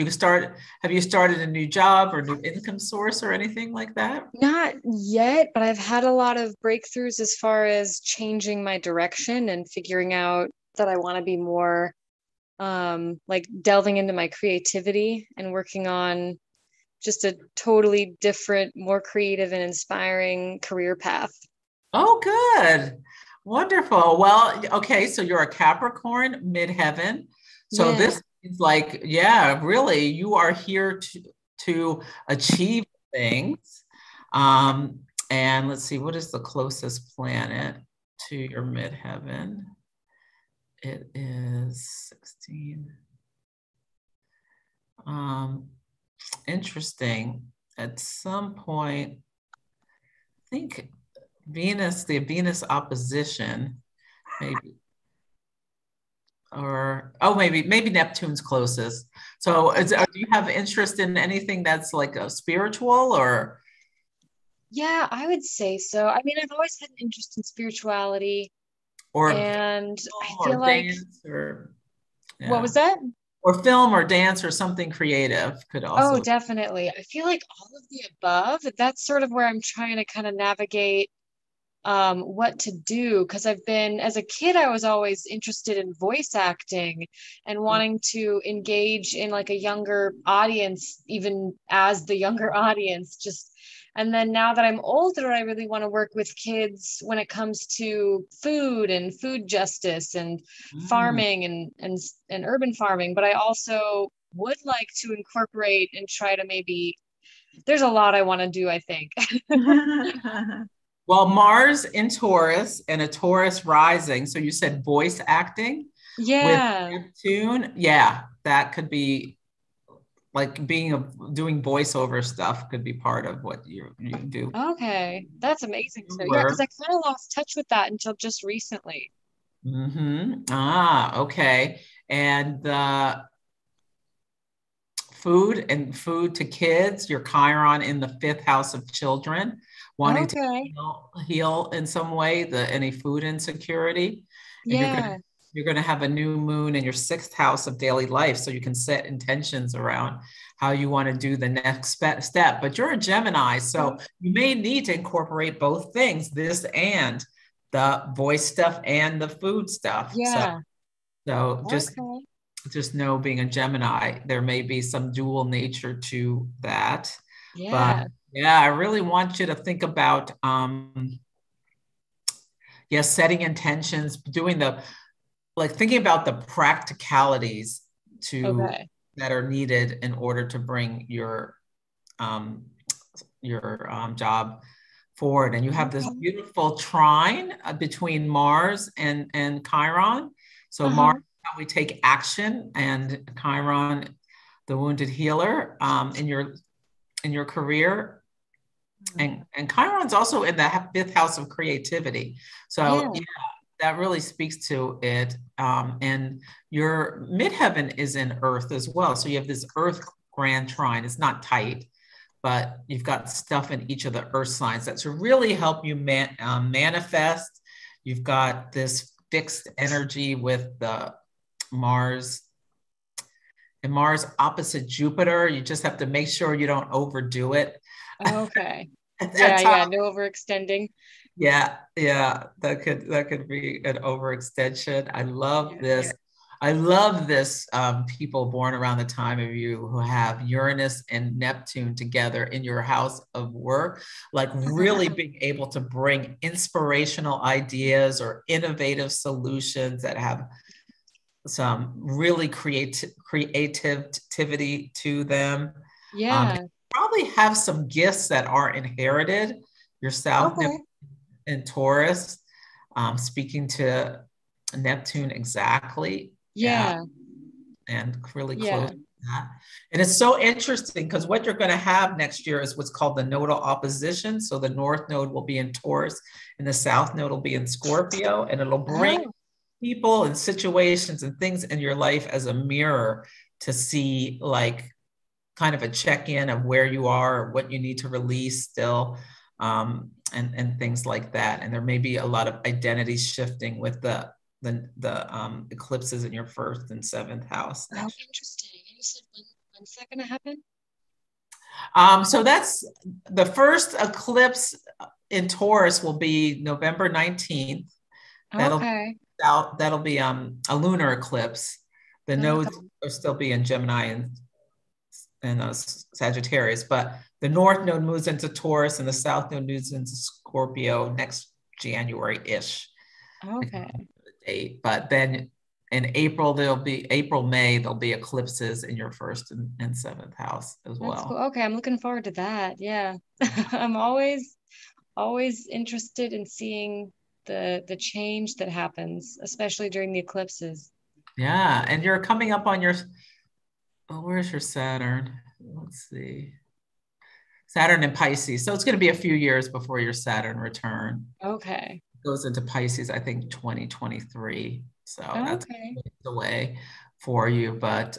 [SPEAKER 1] you started a new job or new income source or anything like that?
[SPEAKER 8] Not yet, but I've had a lot of breakthroughs as far as changing my direction and figuring out that I want to be more like delving into my creativity and working on just a totally different, more creative and inspiring career path.
[SPEAKER 1] Oh, good. Wonderful. Well, okay. So you're a Capricorn, midheaven. So this is like, yeah, really, you are here to achieve things. And let's see, what is the closest planet to your midheaven? It is 16. Interesting. At some point, I think the Venus opposition, maybe, or maybe Neptune's closest. So do you have interest in anything that's like a spiritual or?
[SPEAKER 8] Yeah, I would say so. I mean, I've always had an interest in spirituality. And I feel like, what was that?
[SPEAKER 1] Or film or dance or something creative could also.
[SPEAKER 8] Oh, definitely. I feel like all of the above. That's sort of where I'm trying to kind of navigate what to do. Because as a kid, I was always interested in voice acting and wanting to engage in like a younger audience, even as the younger audience, and then now that I'm older, I really want to work with kids when it comes to food and food justice and farming and urban farming. But I also would like to incorporate and try to there's a lot I want to do, I think.
[SPEAKER 1] Well, Mars in Taurus and a Taurus rising. So you said voice acting.
[SPEAKER 8] Yeah.
[SPEAKER 1] With Neptune. Yeah, that could be like doing voiceover stuff could be part of what you do.
[SPEAKER 8] Okay, that's amazing. So yeah, because I kind of lost touch with that until just recently.
[SPEAKER 1] Ah, okay. And food to kids, your Chiron in the 5th house of children, wanting to heal in some way any food insecurity. And you're going to have a new moon in your 6th house of daily life. So you can set intentions around how you want to do the next step. But you're a Gemini, so you may need to incorporate both things, this and the voice stuff and the food stuff.
[SPEAKER 8] Yeah.
[SPEAKER 1] So just just know, being a Gemini, there may be some dual nature to that.
[SPEAKER 8] Yeah.
[SPEAKER 1] But yeah, I really want you to think about, setting intentions, doing thinking about the practicalities that are needed in order to bring your job forward. And you have this beautiful trine between Mars and Chiron. So Mars, how we take action, and Chiron, the wounded healer, in your career. And Chiron's also in the fifth house of creativity. So yeah, that really speaks to it. And your midheaven is in Earth as well. So you have this Earth grand trine. It's not tight, but you've got stuff in each of the Earth signs that to really help you manifest. You've got this fixed energy with the Mars. And Mars opposite Jupiter. You just have to make sure you don't overdo it.
[SPEAKER 8] Okay. Yeah, no overextending.
[SPEAKER 1] Yeah, that could be an overextension. I love this. I love this, people born around the time of you who have Uranus and Neptune together in your house of work, like really being able to bring inspirational ideas or innovative solutions that have some really creativity to them.
[SPEAKER 8] Yeah.
[SPEAKER 1] Probably have some gifts that are inherited yourself. In Taurus, speaking to Neptune exactly.
[SPEAKER 8] Yeah.
[SPEAKER 1] And really close to that. And it's so interesting because what you're going to have next year is what's called the nodal opposition. So the north node will be in Taurus and the south node will be in Scorpio, and it'll bring people and situations and things in your life as a mirror to see, like, kind of a check-in of where you are, or what you need to release still. And things like that. And there may be a lot of identity shifting with the eclipses in your first and seventh house.
[SPEAKER 8] Oh, interesting. You said when's that going to happen?
[SPEAKER 1] So that's the first eclipse in Taurus will be November 19th. That'll be a lunar eclipse. The nodes will still be in Gemini and Sagittarius, but the north node moves into Taurus and the south node moves into Scorpio next January-ish. But then in April, May, there'll be eclipses in your first and seventh house as well.
[SPEAKER 8] Cool. Okay, I'm looking forward to that. Yeah. I'm always interested in seeing the change that happens, especially during the eclipses.
[SPEAKER 1] Yeah, and you're coming up on your, where's your Saturn? Let's see. Saturn in Pisces. So it's going to be a few years before your Saturn return.
[SPEAKER 8] Okay.
[SPEAKER 1] It goes into Pisces, I think 2023. So that's the way for you. But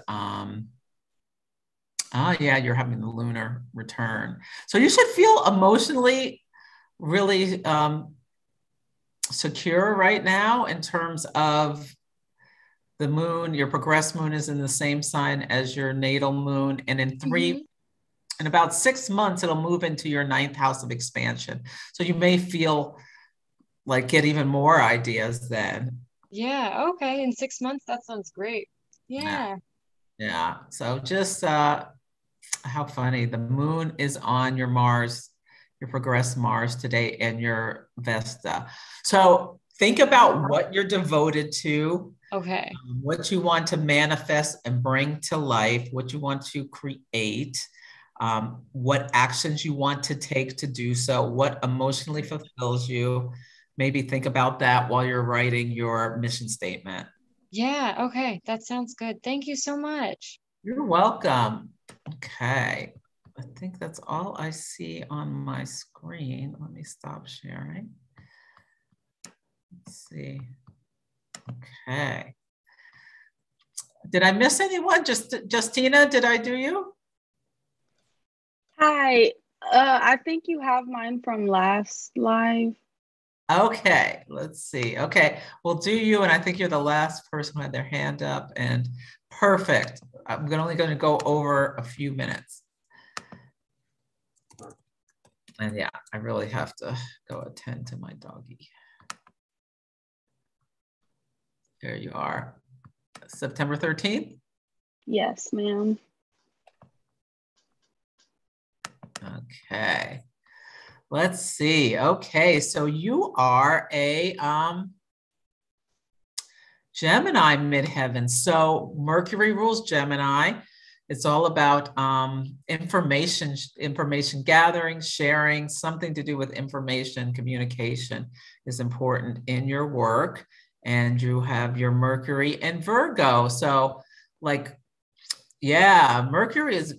[SPEAKER 1] you're having the lunar return. So you should feel emotionally really secure right now in terms of the moon. Your progressed moon is in the same sign as your natal moon. And in about 6 months, it'll move into your ninth house of expansion. So you may feel like get even more ideas then.
[SPEAKER 8] Yeah. Okay. In 6 months, that sounds great. Yeah.
[SPEAKER 1] So just how funny. The moon is on your Mars, your progressed Mars today, and your Vesta. So think about what you're devoted to.
[SPEAKER 8] Okay.
[SPEAKER 1] What you want to manifest and bring to life, what you want to create, what actions you want to take to do so, what emotionally fulfills you. Maybe think about that while you're writing your mission statement.
[SPEAKER 8] Yeah. Okay. That sounds good. Thank you so much.
[SPEAKER 1] You're welcome. Okay. I think that's all I see on my screen. Let me stop sharing. Let's see. Okay. Did I miss anyone? Justina, did I do you?
[SPEAKER 9] Hi. I think you have mine from last live.
[SPEAKER 1] Okay, let's see. Okay, we'll do you, and I think you're the last person who had their hand up, and perfect. I'm only going to go over a few minutes. And yeah, I really have to go attend to my doggy. There you are. September 13th?
[SPEAKER 9] Yes, ma'am.
[SPEAKER 1] Okay. Let's see. Okay, so you are a Gemini midheaven. So Mercury rules Gemini. It's all about information gathering, sharing, something to do with information. Communication is important in your work. And you have your Mercury and Virgo. So like, yeah, Mercury is,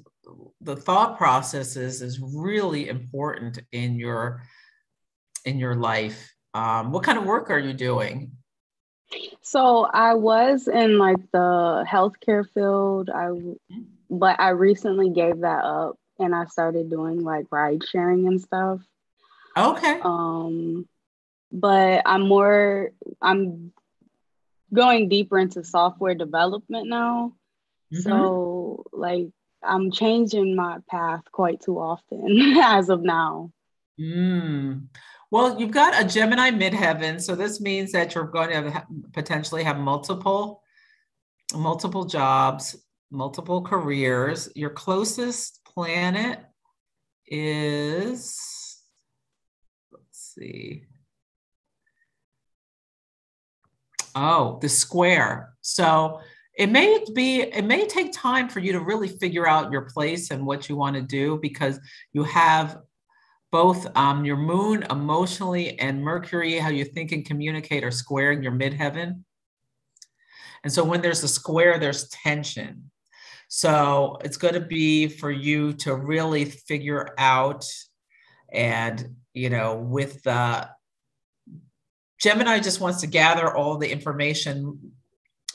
[SPEAKER 1] the thought processes is really important in your life. What kind of work are you doing?
[SPEAKER 9] So I was in like the healthcare field. But I recently gave that up and I started doing like ride sharing and stuff.
[SPEAKER 1] Okay.
[SPEAKER 9] But I'm going deeper into software development now.
[SPEAKER 1] Mm-hmm.
[SPEAKER 9] So like I'm changing my path quite too often as of now.
[SPEAKER 1] Well, you've got a Gemini midheaven, so this means that you're going to potentially have multiple jobs, multiple careers. Your closest planet is, let's see. Oh, the square. So it may take time for you to really figure out your place and what you want to do, because you have both your moon emotionally and Mercury, how you think and communicate, are squaring your midheaven. And so when there's a square, there's tension. So it's going to be for you to really figure out, and, with Gemini just wants to gather all the information.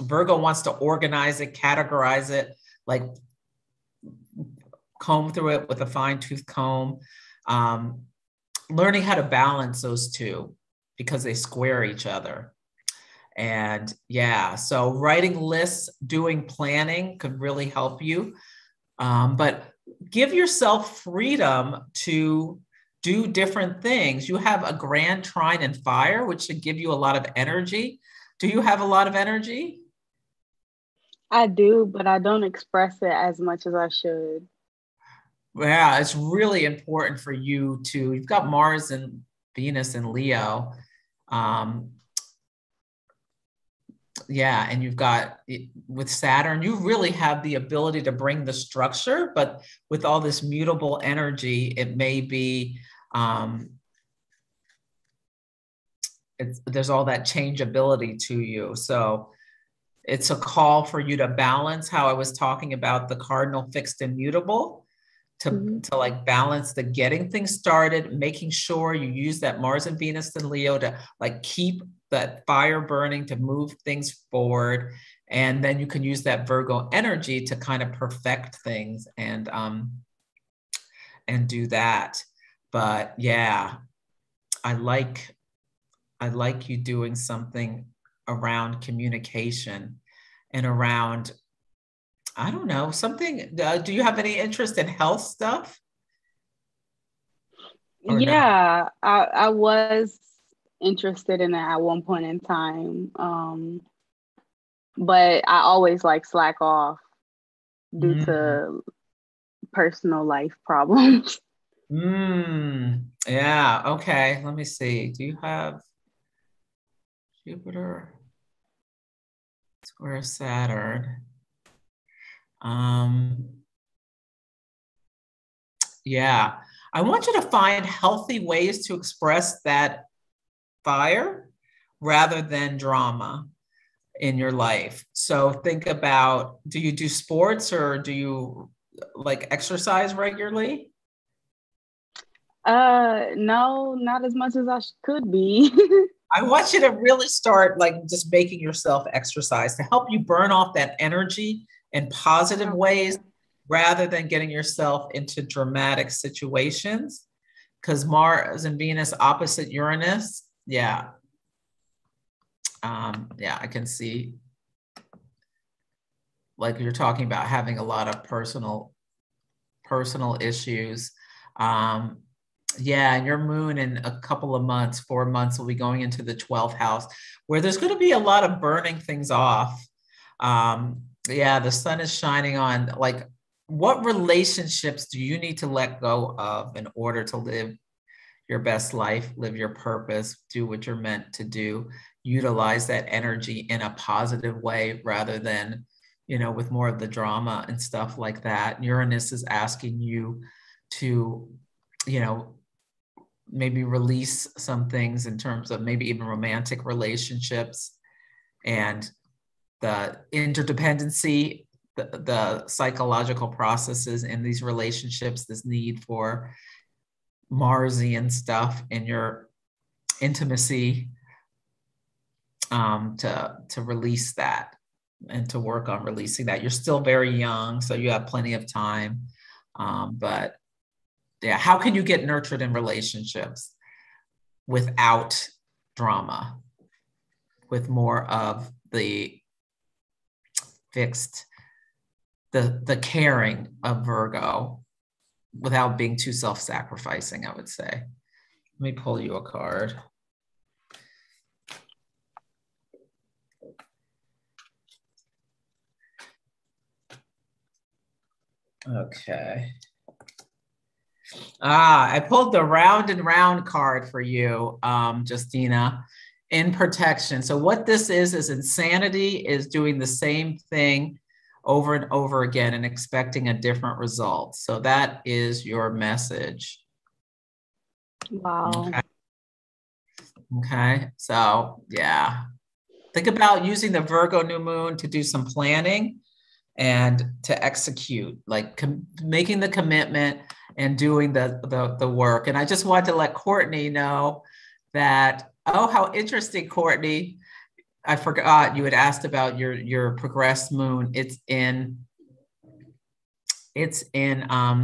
[SPEAKER 1] Virgo wants to organize it, categorize it, like comb through it with a fine-tooth comb. Learning how to balance those two because they square each other. And yeah, so writing lists, doing planning could really help you. But give yourself freedom to do different things. You have a grand trine in fire, which should give you a lot of energy. Do you have a lot of energy?
[SPEAKER 9] I do, but I don't express it as much as I should.
[SPEAKER 1] Yeah, it's really important for you to, you've got Mars and Venus and Leo. Yeah, and you've got, with Saturn, you really have the ability to bring the structure, but with all this mutable energy, it may be, there's all that changeability to you. So it's a call for you to balance how I was talking about the cardinal, fixed, and mutable, to like balance the getting things started, making sure you use that Mars and Venus and Leo to like keep that fire burning, to move things forward. And then you can use that Virgo energy to kind of perfect things and do that. But yeah, I like you doing something around communication and around, I don't know, something. Do you have any interest in health stuff?
[SPEAKER 9] Yeah, no? I was interested in it at one point in time. But I always like slack off due to personal life problems.
[SPEAKER 1] Yeah, okay. Let me see. Do you have Jupiter square Saturn? Yeah, I want you to find healthy ways to express that fire rather than drama in your life. So think about, do you do sports or do you like exercise regularly?
[SPEAKER 9] No, not as much as I could be.
[SPEAKER 1] I want you to really start like just making yourself exercise to help you burn off that energy in positive ways, rather than getting yourself into dramatic situations. Because Mars and Venus opposite Uranus. Yeah. Yeah, I can see, like you're talking about having a lot of personal issues. Yeah, and your moon in a couple of months, 4 months, will be going into the 12th house, where there's going to be a lot of burning things off. Yeah, the sun is shining on, like, what relationships do you need to let go of in order to live your best life, live your purpose, do what you're meant to do, utilize that energy in a positive way rather than, with more of the drama and stuff like that. Uranus is asking you to, maybe release some things in terms of maybe even romantic relationships and the interdependency, the psychological processes in these relationships, this need for Marsian stuff in your intimacy, to release that and to work on releasing that. You're still very young, so you have plenty of time. But yeah, how can you get nurtured in relationships without drama, with more of the fixed, the caring of Virgo, without being too self-sacrificing, I would say. Let me pull you a card. Okay. I pulled the round and round card for you, Justina, in protection. So what this is insanity is doing the same thing over and over again and expecting a different result. So that is your message.
[SPEAKER 9] Wow.
[SPEAKER 1] Okay. So yeah, think about using the Virgo new moon to do some planning and to execute, like making the commitment and doing the work. And I just wanted to let Courtney know that, oh, how interesting, Courtney. I forgot you had asked about your progressed moon. It's in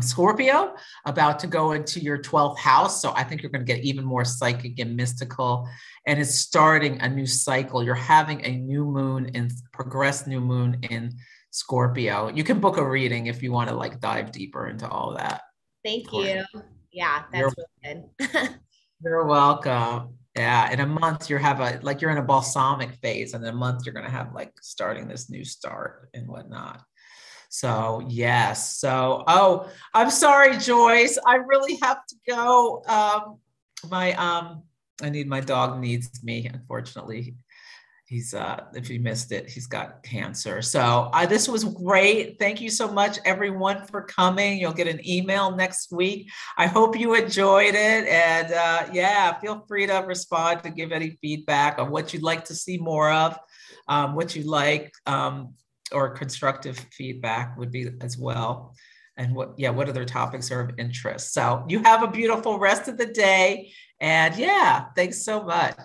[SPEAKER 1] Scorpio, about to go into your 12th house. So I think you're going to get even more psychic and mystical, and it's starting a new cycle. You're having a new moon in progressed new moon in Scorpio. You can book a reading if you want to like dive deeper into all that.
[SPEAKER 5] Thank you. Yeah, that's really good.
[SPEAKER 1] You're welcome. Yeah, in a month you're in a balsamic phase, and in a month you're going to have like starting this new start and whatnot. So yes. So, oh, I'm sorry, Joyce. I really have to go. My dog needs me, unfortunately. He's if you missed it, he's got cancer. So this was great. Thank you so much, everyone, for coming. You'll get an email next week. I hope you enjoyed it. And yeah, feel free to respond to give any feedback on what you'd like to see more of, what you like, or constructive feedback would be as well. And what other topics are of interest. So you have a beautiful rest of the day. And yeah, thanks so much.